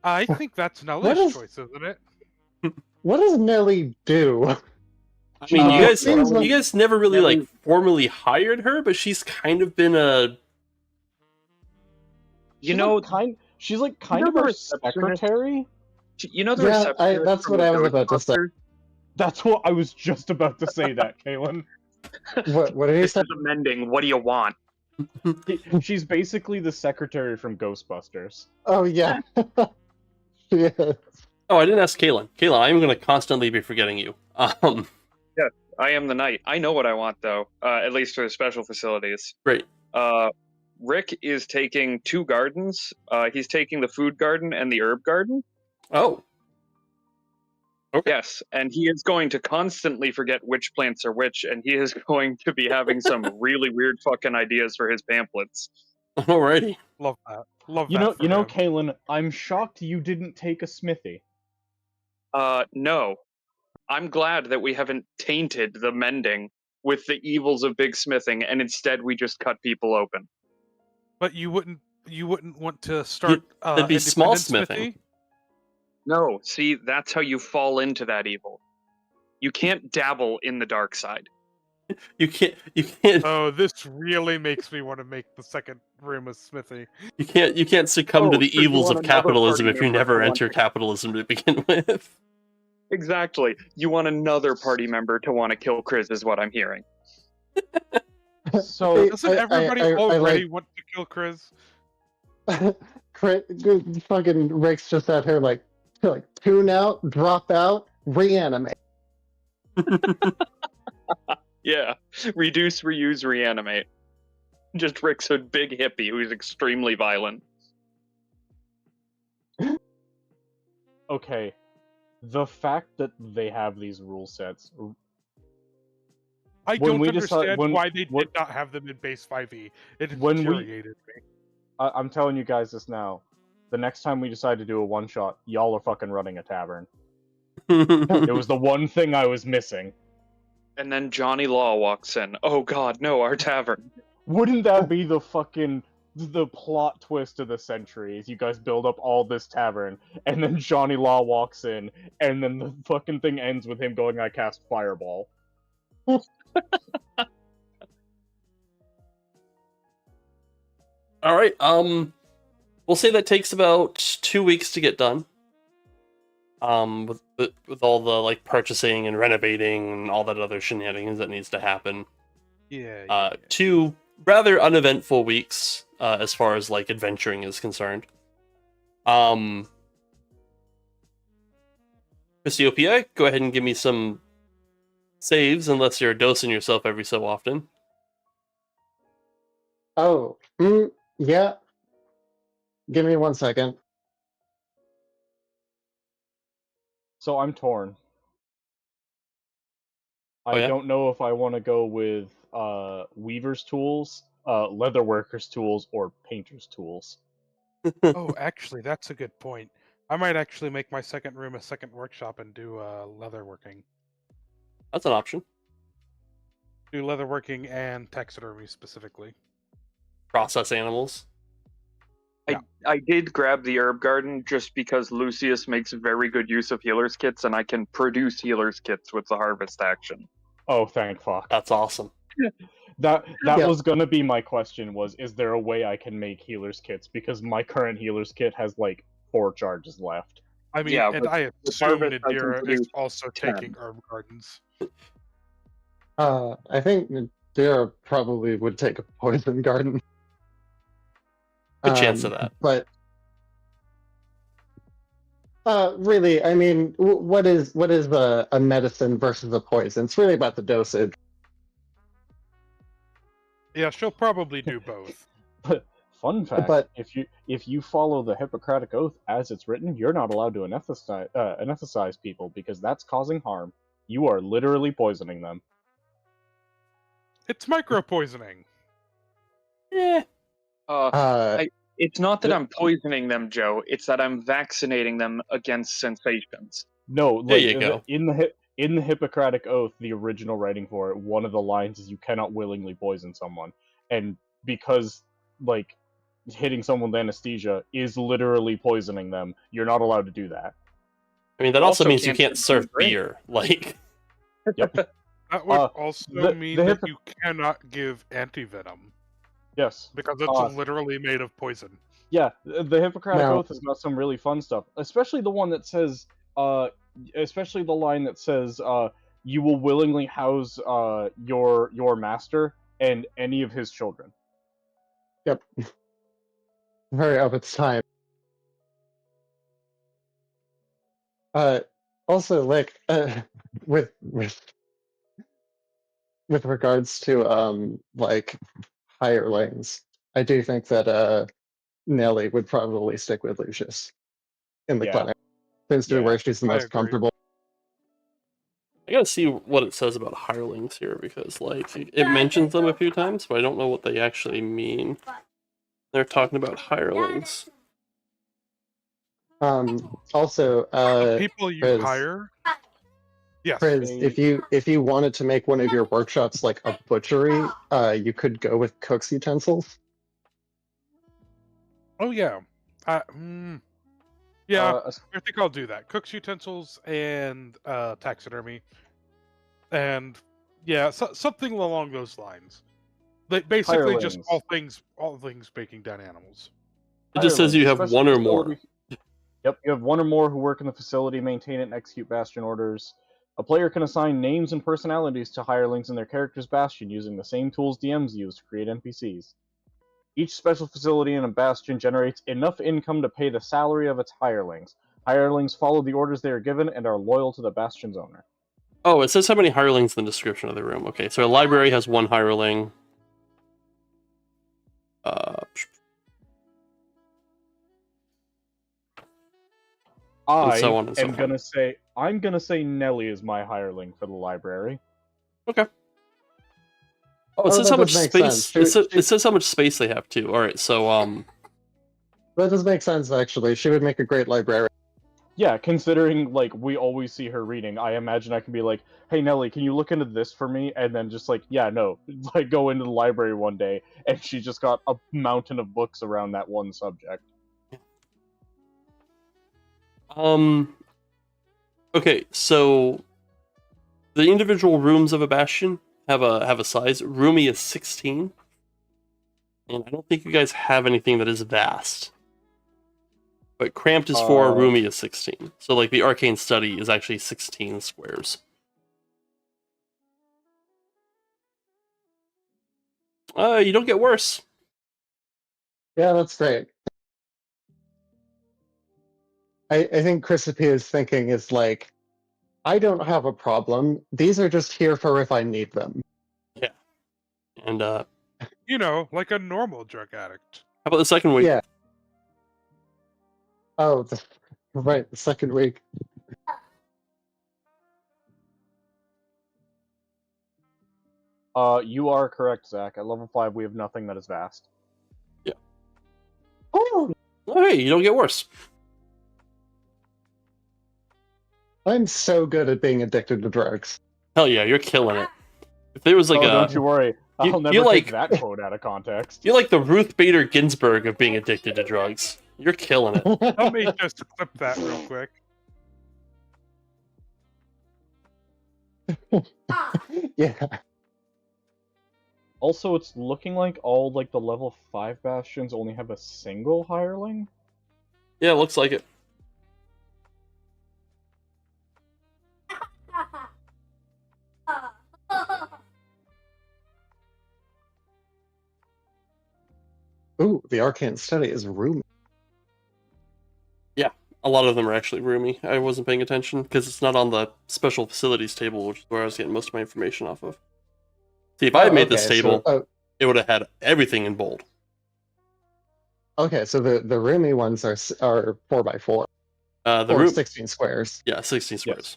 I think that's Nelly's is- choice, isn't it? What does Nelly do? I mean, you guys, seems like you guys never really Nelly- like formally hired her, but she's kind of been a. You know, She's like kind of the our receptionist- secretary. you know the Yeah, receptionist that's from what I was about to say. Ghostbusters? That's what I was just about to say. That Kaylin. What did he This say? is amending. What do you want? She's basically the secretary from Ghostbusters. Oh yeah. Yeah. Oh, I didn't ask Kaylin. Kaylin, I'm going to constantly be forgetting you. I am the knight. I know what I want, though. At least for the special facilities. Great. Rick is taking 2 gardens. He's taking the food garden and the herb garden. Oh. Okay. Yes, and he is going to constantly forget which plants are which, and he is going to be having some really weird fucking ideas for his pamphlets. Alrighty. Love that. Love You that. know, for you know, him. Kalen, I'm shocked you didn't take a smithy. No. I'm glad that we haven't tainted the mending with the evils of big smithing, and instead we just cut people open. But you wouldn't want to start that'd be small independent smithing. smithy? No, see, that's how you fall into that evil. You can't dabble in the dark side. You can't Oh, this really makes me want to make the second room a smithy. you can't succumb to Oh, the so you evils want of another capitalism party if you member never to want enter to- capitalism to begin with. Exactly. You want another party member to want to kill Chris, is what I'm hearing. So Doesn't everybody already want to kill Chris? Fucking Rick's just out here like tune out, drop out, reanimate. Yeah. Reduce, reuse, reanimate. Just Rick's a big hippie who's extremely violent. okay, the fact that they have these rule sets. I When don't we decide- understand when- why they when- did not have them in base 5e. It When we- infuriated me. I'm telling you guys this now. The next time we decide to do a one shot, y'all are fucking running a tavern. It was the one thing I was missing. And then Johnny Law walks in. Oh god, no, our tavern. Wouldn't that be the plot twist of the century? Is you guys build up all this tavern, and then Johnny Law walks in, and then the fucking thing ends with him going, "I cast fireball." All right. We'll say that takes about 2 weeks to get done. With all the like purchasing and renovating and all that other shenanigans that needs to happen. Yeah. 2 rather uneventful weeks as far as like adventuring is concerned. Christiopia, go ahead and give me some saves, unless you're dosing yourself every so often. Oh, yeah. Give me 1 second. So I'm torn. Oh, I yeah? don't know if I want to go with weaver's tools, leatherworker's tools, or painter's tools. Oh, actually, that's a good point. I might actually make my second room a second workshop and do leatherworking. That's an option. Do leatherworking and taxidermy specifically. Process animals. I did grab the herb garden just because Lucius makes very good use of healer's kits, and I can produce healer's kits with the harvest action. Oh, thank fuck. That's awesome. That Yeah. was gonna be my question, is there a way I can make healer's kits? Because my current healer's kit has like 4 charges left. I mean, Yeah, and but I the assume harvest doesn't Nadira is produce also 10. taking herb gardens. I think Dara probably would take a poison garden. Good chance of that. But really, I mean, what is a medicine versus a poison? It's really about the dosage. Yeah, she'll probably do both. Fun fact: But- if you follow the Hippocratic Oath as it's written, you're not allowed to anesthetize people because that's causing harm. You are literally poisoning them. It's micro poisoning. Yeah. It's not that the- I'm poisoning them, Joe. It's that I'm vaccinating them against sensations. No, There like, you go. in the Hippocratic Oath, the original writing for it, one of the lines is you cannot willingly poison someone, and because like hitting someone with anesthesia is literally poisoning them, you're not allowed to do that. I mean, that also Also means you can't can't serve drink. beer. Like, Yep. That would the- also mean the that hippo- you cannot give antivenom Yes. because it's literally made of poison. Yeah, the Hippocratic Now- Oath has got some really fun stuff, especially the one that says, especially the line that says, "You will willingly house your master and any of his children." Yep. Very of its time. Also, like, with regards to like hirelings, I do think that Nelly would probably stick with Lucius in the Yeah. clinic. Seems to be Yeah, where she's the I most agree. comfortable. I gotta see what it says about hirelings here because, like, it mentions them a few times, but I don't know what they actually mean. They're talking about hirelings. Also, People you Chris, hire. Yes. Chris, if you wanted to make one of your workshops like a butchery, you could go with cook's utensils. Oh yeah. Yeah, Uh, I think I'll do that. Cook's utensils and taxidermy, and yeah, something along those lines. Basically, just Hirelings. all things baking down animals. It just says you have Special one or more. facility- Yep, you have one or more who work in the facility, maintain it, and execute Bastion orders. A player can assign names and personalities to hirelings in their character's Bastion using the same tools DMs use to create NPCs. Each special facility in a Bastion generates enough income to pay the salary of its hirelings. Hirelings follow the orders they are given and are loyal to the Bastion's owner. Oh, it says how many hirelings in the description of the room. Okay, so a library has one hireling. So on and so forth. I'm gonna say Nelly is my hireling for the library. Okay. Oh, it says that how much does make space. sense. It says how much space they have too. All right, so That does make sense actually. She would make a great librarian. Yeah, considering like we always see her reading, I imagine I can be like, "Hey Nelly, can you look into this for me?" And then just like, "Yeah, no," like go into the library one day, and she just got a mountain of books around that one subject. Okay, so the individual rooms of a Bastion have a size. Roomy is 16, and I don't think you guys have anything that is vast. But cramped is 4, roomy is 16. So like the arcane study is actually 16 squares. You don't get worse. Yeah, that's great. I think Chrysopia's thinking is like, I don't have a problem. These are just here for if I need them. Yeah. And You know, like a normal drug addict. how about the second week? Yeah. Oh, right, the second week. You are correct, Zach. At level 5, we have nothing that is vast. Yeah. Oh, hey, you don't get worse. I'm so good at being addicted to drugs. Hell yeah, you're killing it. If there was like don't you worry. I'll never take like that quote out of context. You're like the Ruth Bader Ginsburg of being addicted to drugs. You're killing it. Let me just clip that real quick. Yeah. Also, it's looking like all like the level 5 Bastions only have a single hireling. Yeah, looks like it. Ooh, the arcane study is roomy. Yeah, a lot of them are actually roomy. I wasn't paying attention because it's not on the special facilities table, which is where I was getting most of my information off of. See, if I had made this table, it would have had everything in bold. Okay, so the roomy ones are 4x4. The or room 16 squares. Yeah, 16 squares. Yes.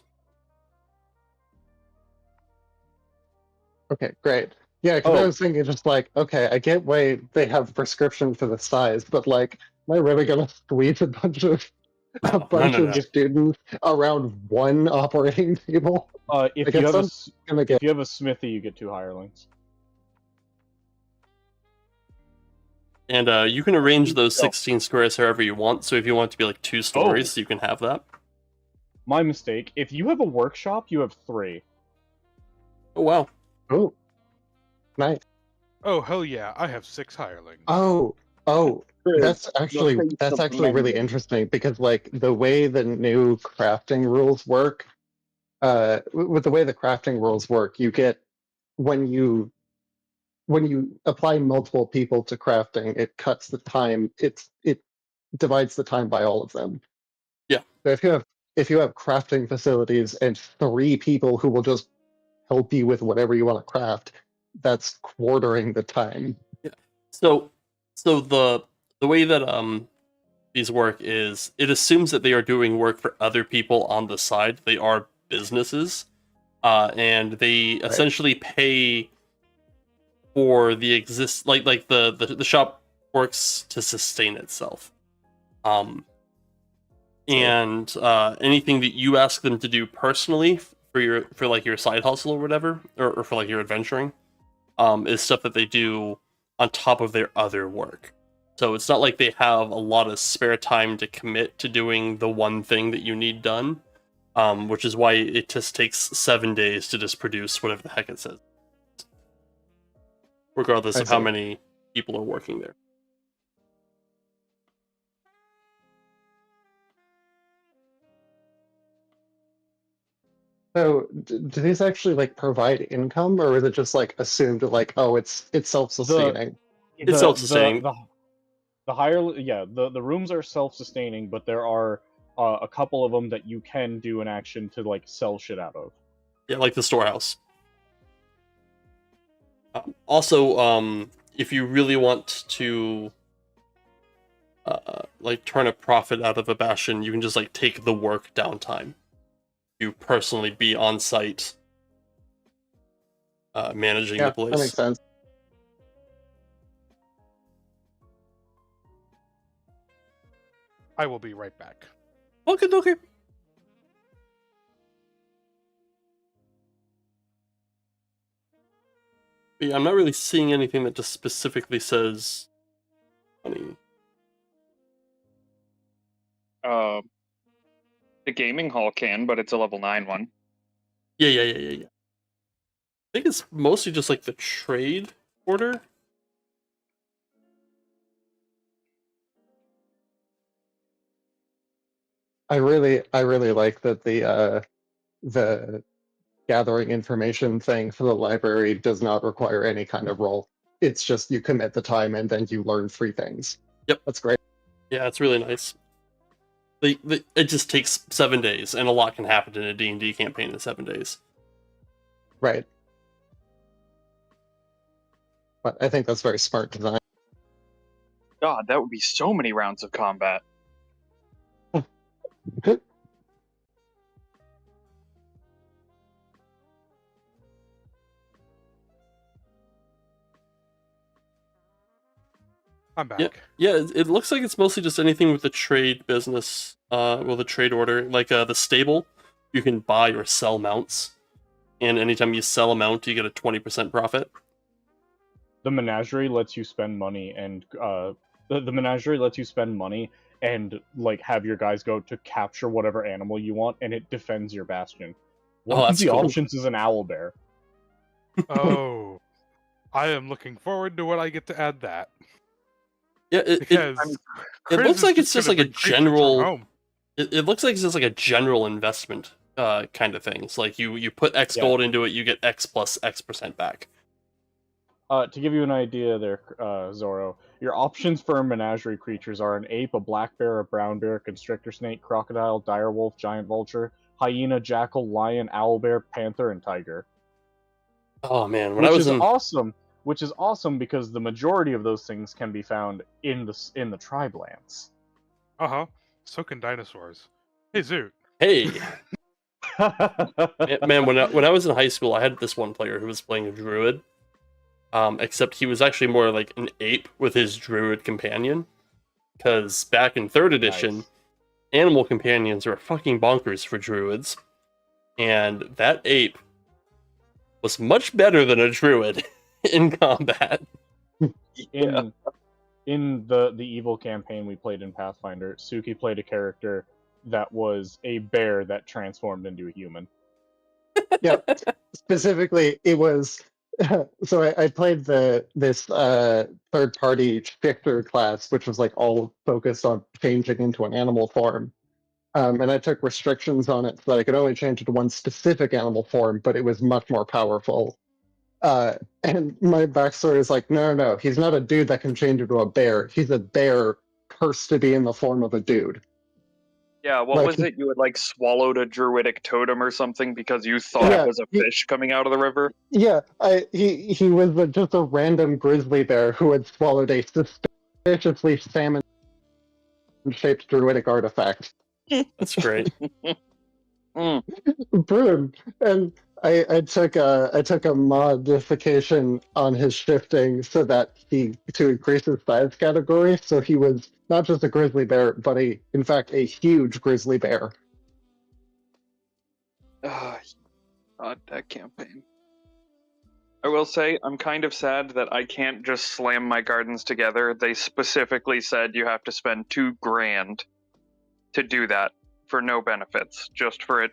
Okay, great. Yeah, because I was thinking just like, okay, I get why they have prescription for the size, but like, am I really gonna squeeze a bunch of students around one operating table? If you have a smithy, you get 2 hirelings. And you can arrange those 16 squares however you want. So if you want it to be like 2 stories, you can have that. My mistake. If you have a workshop, you have 3. Oh wow. Oh, nice. Oh hell yeah! I have 6 hirelings. Oh, that's actually really interesting because like the way the new crafting rules work, with the way the crafting rules work, you get when you apply multiple people to crafting, it cuts the time. It divides the time by all of them. Yeah. So if you have crafting facilities and 3 people who will just help you with whatever you want to craft, that's quartering the time. Yeah. So So the way that these work is it assumes that they are doing work for other people on the side. They are businesses, and they essentially pay for the like the shop works to sustain itself. And anything that you ask them to do personally for like your side hustle or whatever, or for like your adventuring, is stuff that they do on top of their other work. So it's not like they have a lot of spare time to commit to doing the one thing that you need done, which is why it just takes 7 days to just produce whatever the heck it says, regardless of how many people are working there. So, do these actually like provide income, or is it just like assumed like, oh, it's self-sustaining? It's self-sustaining. The higher, the rooms are self-sustaining, but there are a couple of them that you can do an action to like sell shit out of. Yeah, like the storehouse. Also, if you really want to like turn a profit out of a Bastion, you can just like take the work downtime. You personally be on site managing the place. That makes sense. I will be right back. Okay. Yeah, I'm not really seeing anything that just specifically says money. The gaming hall can, but it's a level 9 one. Yeah. I think it's mostly just like the trade order. I really like that the gathering information thing for the library does not require any kind of roll. It's just you commit the time and then you learn 3 things. Yep. That's great. Yeah, it's really nice. It just takes 7 days, and a lot can happen in a D&D campaign in 7 days. Right. But I think that's very smart design. God, that would be so many rounds of combat. I'm back. Yeah, it looks like it's mostly just anything with the trade business, the trade order. Like the stable, you can buy or sell mounts, and anytime you sell a mount, you get a 20% profit. The menagerie lets you spend money, and the menagerie lets you spend money and like have your guys go to capture whatever animal you want, and it defends your bastion. One of that's the cool. options is an owlbear. Oh, I am looking forward to when I get to add that. Yeah, Because it looks like it's just like a gonna bring creatures from general. home. It looks like it's just like a general investment kind of thing. It's like you put X gold into it, you get X plus X% back. To give you an idea there, Zoro, your options for menagerie creatures are an ape, a black bear, a brown bear, constrictor snake, crocodile, direwolf, giant vulture, hyena, jackal, lion, owlbear, panther, and tiger. Oh man, Which is awesome because the majority of those things can be found in the tribe lands. So can dinosaurs. Hey, Zoot. Hey. Man, when I was in high school, I had this one player who was playing a druid. Except he was actually more like an ape with his druid companion. Because back in 3rd edition, animal companions were fucking bonkers for druids. And that ape was much better than a druid in combat. In the evil campaign we played in Pathfinder, Suki played a character that was a bear that transformed into a human. Yeah, specifically, it was. So I played this third-party shifter class, which was like all focused on changing into an animal form, and I took restrictions on it so that I could only change it to one specific animal form, but it was much more powerful. And my backstory is like, no, he's not a dude that can change into a bear. He's a bear cursed to be in the form of a dude. Yeah, what was it? You had like swallowed a druidic totem or something because you thought it was a fish coming out of the river? Yeah, he was just a random grizzly bear who had swallowed a suspiciously salmon-shaped druidic artifact. That's great. Brilliant. And I took a modification on his shifting so that to increase his size category, so he was not just a grizzly bear, but in fact a huge grizzly bear. God, that campaign. I will say, I'm kind of sad that I can't just slam my gardens together. They specifically said you have to spend $2,000 to do that for no benefits, just for it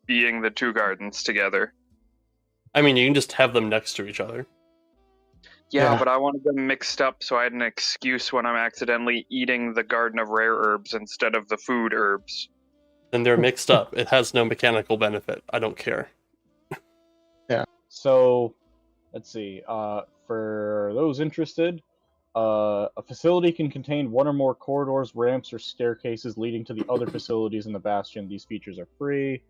being the two gardens together. I mean, you can just have them next to each other. Yeah, Yeah. but I wanted them mixed up so I had an excuse when I'm accidentally eating the garden of rare herbs instead of the food herbs. Then they're mixed up. It has no mechanical benefit. I don't care. So, let's see. For those interested, a facility can contain one or more corridors, ramps, or staircases leading to the other facilities in the Bastion. These features are free.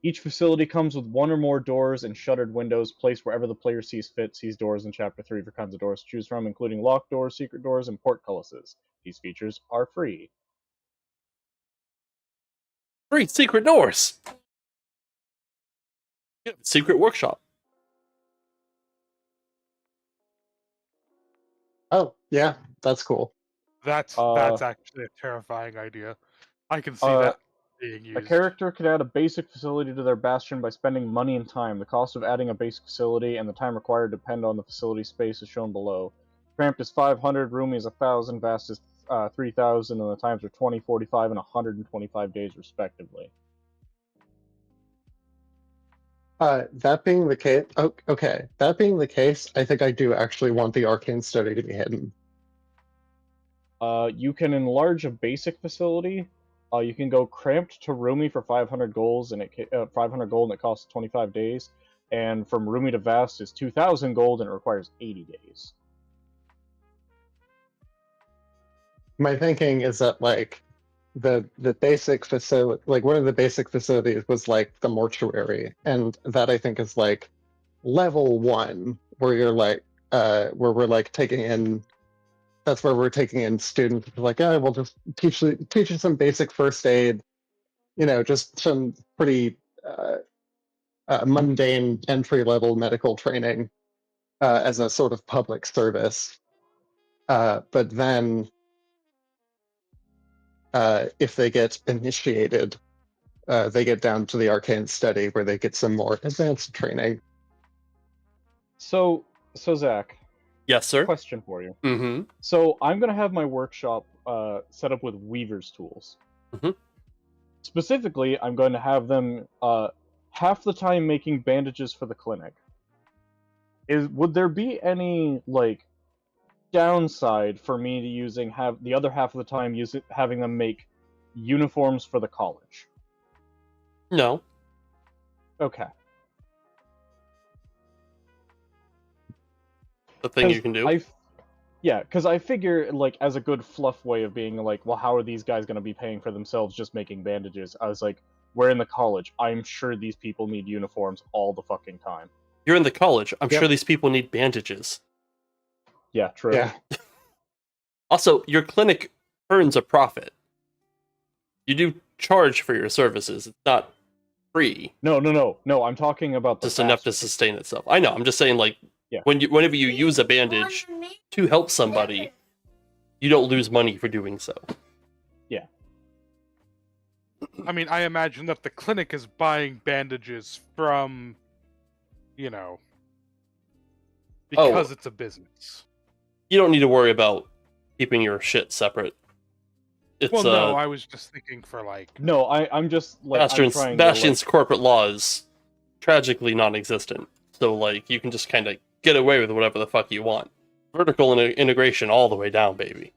Each facility comes with one or more doors and shuttered windows placed wherever the player sees fit. Sees doors in Chapter 3 for kinds of doors to choose from, including locked doors, secret doors, and portcullises. These features are free. Free secret doors! Yeah, secret workshop. Oh, yeah, that's cool. That's actually a terrifying idea. I can see that being used. A character can add a basic facility to their Bastion by spending money and time. The cost of adding a basic facility and the time required depend on the facility space as shown below. Cramped is 500, roomy is 1,000, vast is 3,000, and the times are 20, 45, and 125 days respectively. That being the case, okay. That being the case, I think I do actually want the arcane study to be hidden. You can enlarge a basic facility. You can go cramped to roomy for 500 gold, and it costs 25 days. And from roomy to vast is 2,000 gold, and it requires 80 days. My thinking is that like the basic facility, like one of the basic facilities was like the mortuary, and that I think is like level 1, where you're like where we're like taking in. That's where we're taking in students. Like, oh, we'll just teach you some basic first aid. You know, just some pretty mundane entry level medical training as a sort of public service. But then, if they get initiated, they get down to the arcane study where they get some more advanced training. So Zach, Yes, sir. question for you. Mm-hmm. So I'm gonna have my workshop set up with weaver's tools. Mhm. Specifically, I'm going to have them half the time making bandages for the clinic. Would there be any like downside for me to have the other half of the time having them make uniforms for the college? No. Okay. The thing you can do. Yeah, because I figure, like, as a good fluff way of being like, well, how are these guys going to be paying for themselves just making bandages? I was like, we're in the college. I'm sure these people need uniforms all the fucking time. You're in the college. I'm Yep. sure these people need bandages. Yeah, true. Yeah. Also, your clinic earns a profit. You do charge for your services. It's not free. No. I'm talking about the Just enough to bastards. sustain itself. I know. I'm just saying, like, Yeah. whenever you use a bandage to help somebody, you don't lose money for doing so. I mean, I imagine that the clinic is buying bandages from, you know, because it's a business. You don't need to worry about keeping your shit separate. It's Well, no, I was just thinking for like. No, I'm just like Bastion's corporate law is tragically non-existent. So like you can just kind of get away with whatever the fuck you want. Vertical integration all the way down, baby.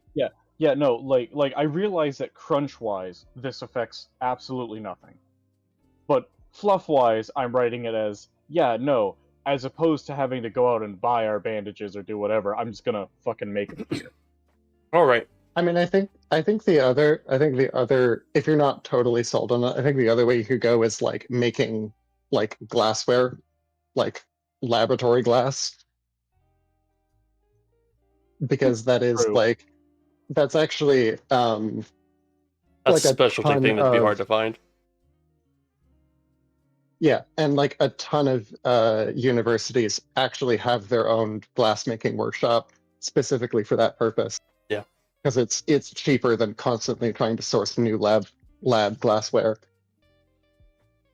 Yeah, no, like I realize that crunch-wise, this affects absolutely nothing. But fluff-wise, I'm writing it as, yeah, no, as opposed to having to go out and buy our bandages or do whatever, I'm just gonna fucking make them here. All right. I mean, I think the other, if you're not totally sold on it, I think the other way you could go is like making like glassware, like laboratory glass. because that is True. like that's actually That's like a a specialty ton thing that'd be of- hard to find. yeah, and like a ton of universities actually have their own glassmaking workshop specifically for that purpose. Yeah. Because it's cheaper than constantly trying to source new lab glassware.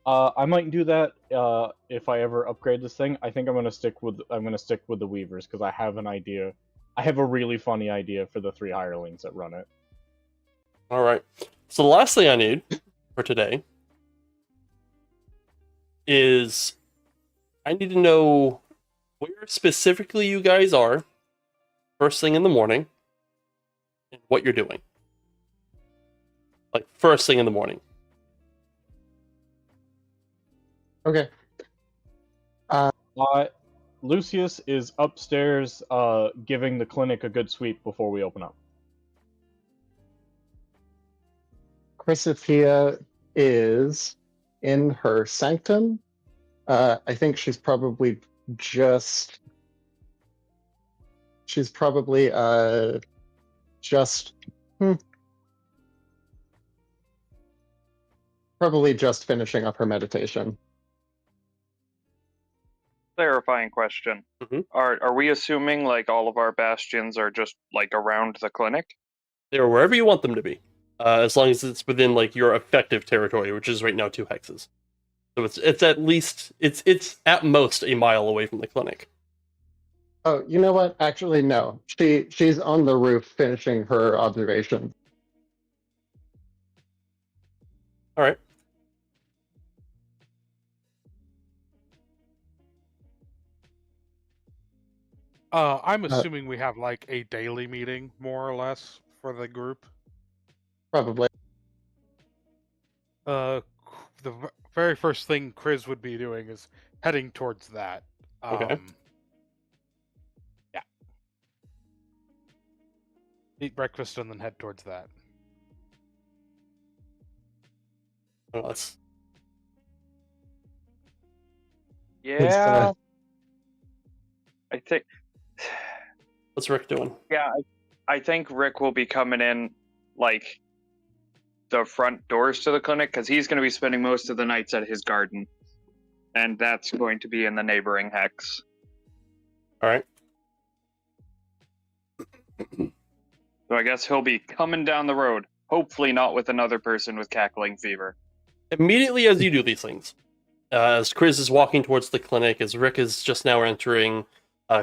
I might do that if I ever upgrade this thing. I think I'm gonna stick with the Weavers because I have an idea. I have a really funny idea for the 3 hirelings that run it. All right. So the last thing I need for today is I need to know where specifically you guys are first thing in the morning and what you're doing. Like first thing in the morning. Okay. Lucius is upstairs giving the clinic a good sweep before we open up. Chrysophia is in her sanctum. I think she's probably just probably just finishing up her meditation. Clarifying question. Mhm. Are we assuming like all of our bastions are just like around the clinic? They're wherever you want them to be. As long as it's within like your effective territory, which is right now 2 hexes. So it's at least it's at most a mile away from the clinic. Oh, you know what? Actually, no. She's on the roof finishing her observation. All right. I'm assuming we have like a daily meeting, more or less, for the group. Probably. The very first thing Chris would be doing is heading towards that. Okay. Yeah. Eat breakfast and then head towards that. Oh, that's Yeah. I think. what's Rick doing? Yeah, I think Rick will be coming in like the front doors to the clinic because he's going to be spending most of the nights at his garden, and that's going to be in the neighboring hex. All right. So I guess he'll be coming down the road. Hopefully not with another person with cackling fever. Immediately as you do these things, as Chris is walking towards the clinic, as Rick is just now entering,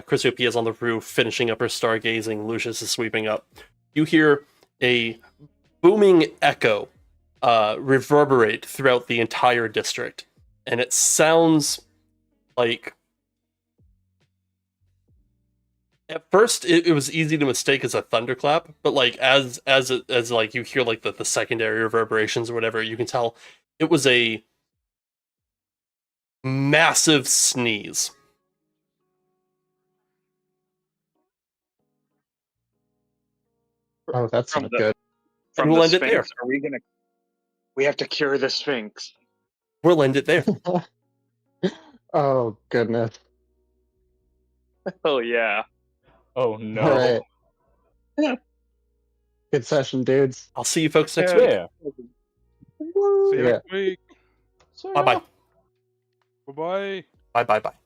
Chrysophia is on the roof finishing up her stargazing, Lucius is sweeping up. You hear a booming echo reverberate throughout the entire district, and it sounds like. At first, it was easy to mistake as a thunderclap, but like as like you hear like the secondary reverberations or whatever, you can tell it was a massive sneeze. Oh, that's From not the- good. From we'll the end it there. Sphinx, are we gonna? We have to cure the Sphinx. We'll end it there. Oh, goodness. Oh yeah. Oh no. All right. Good session, dudes. I'll see you folks next Yeah. week. Yeah. See you Yeah. next week. So, Bye bye. Bye bye. Bye bye bye.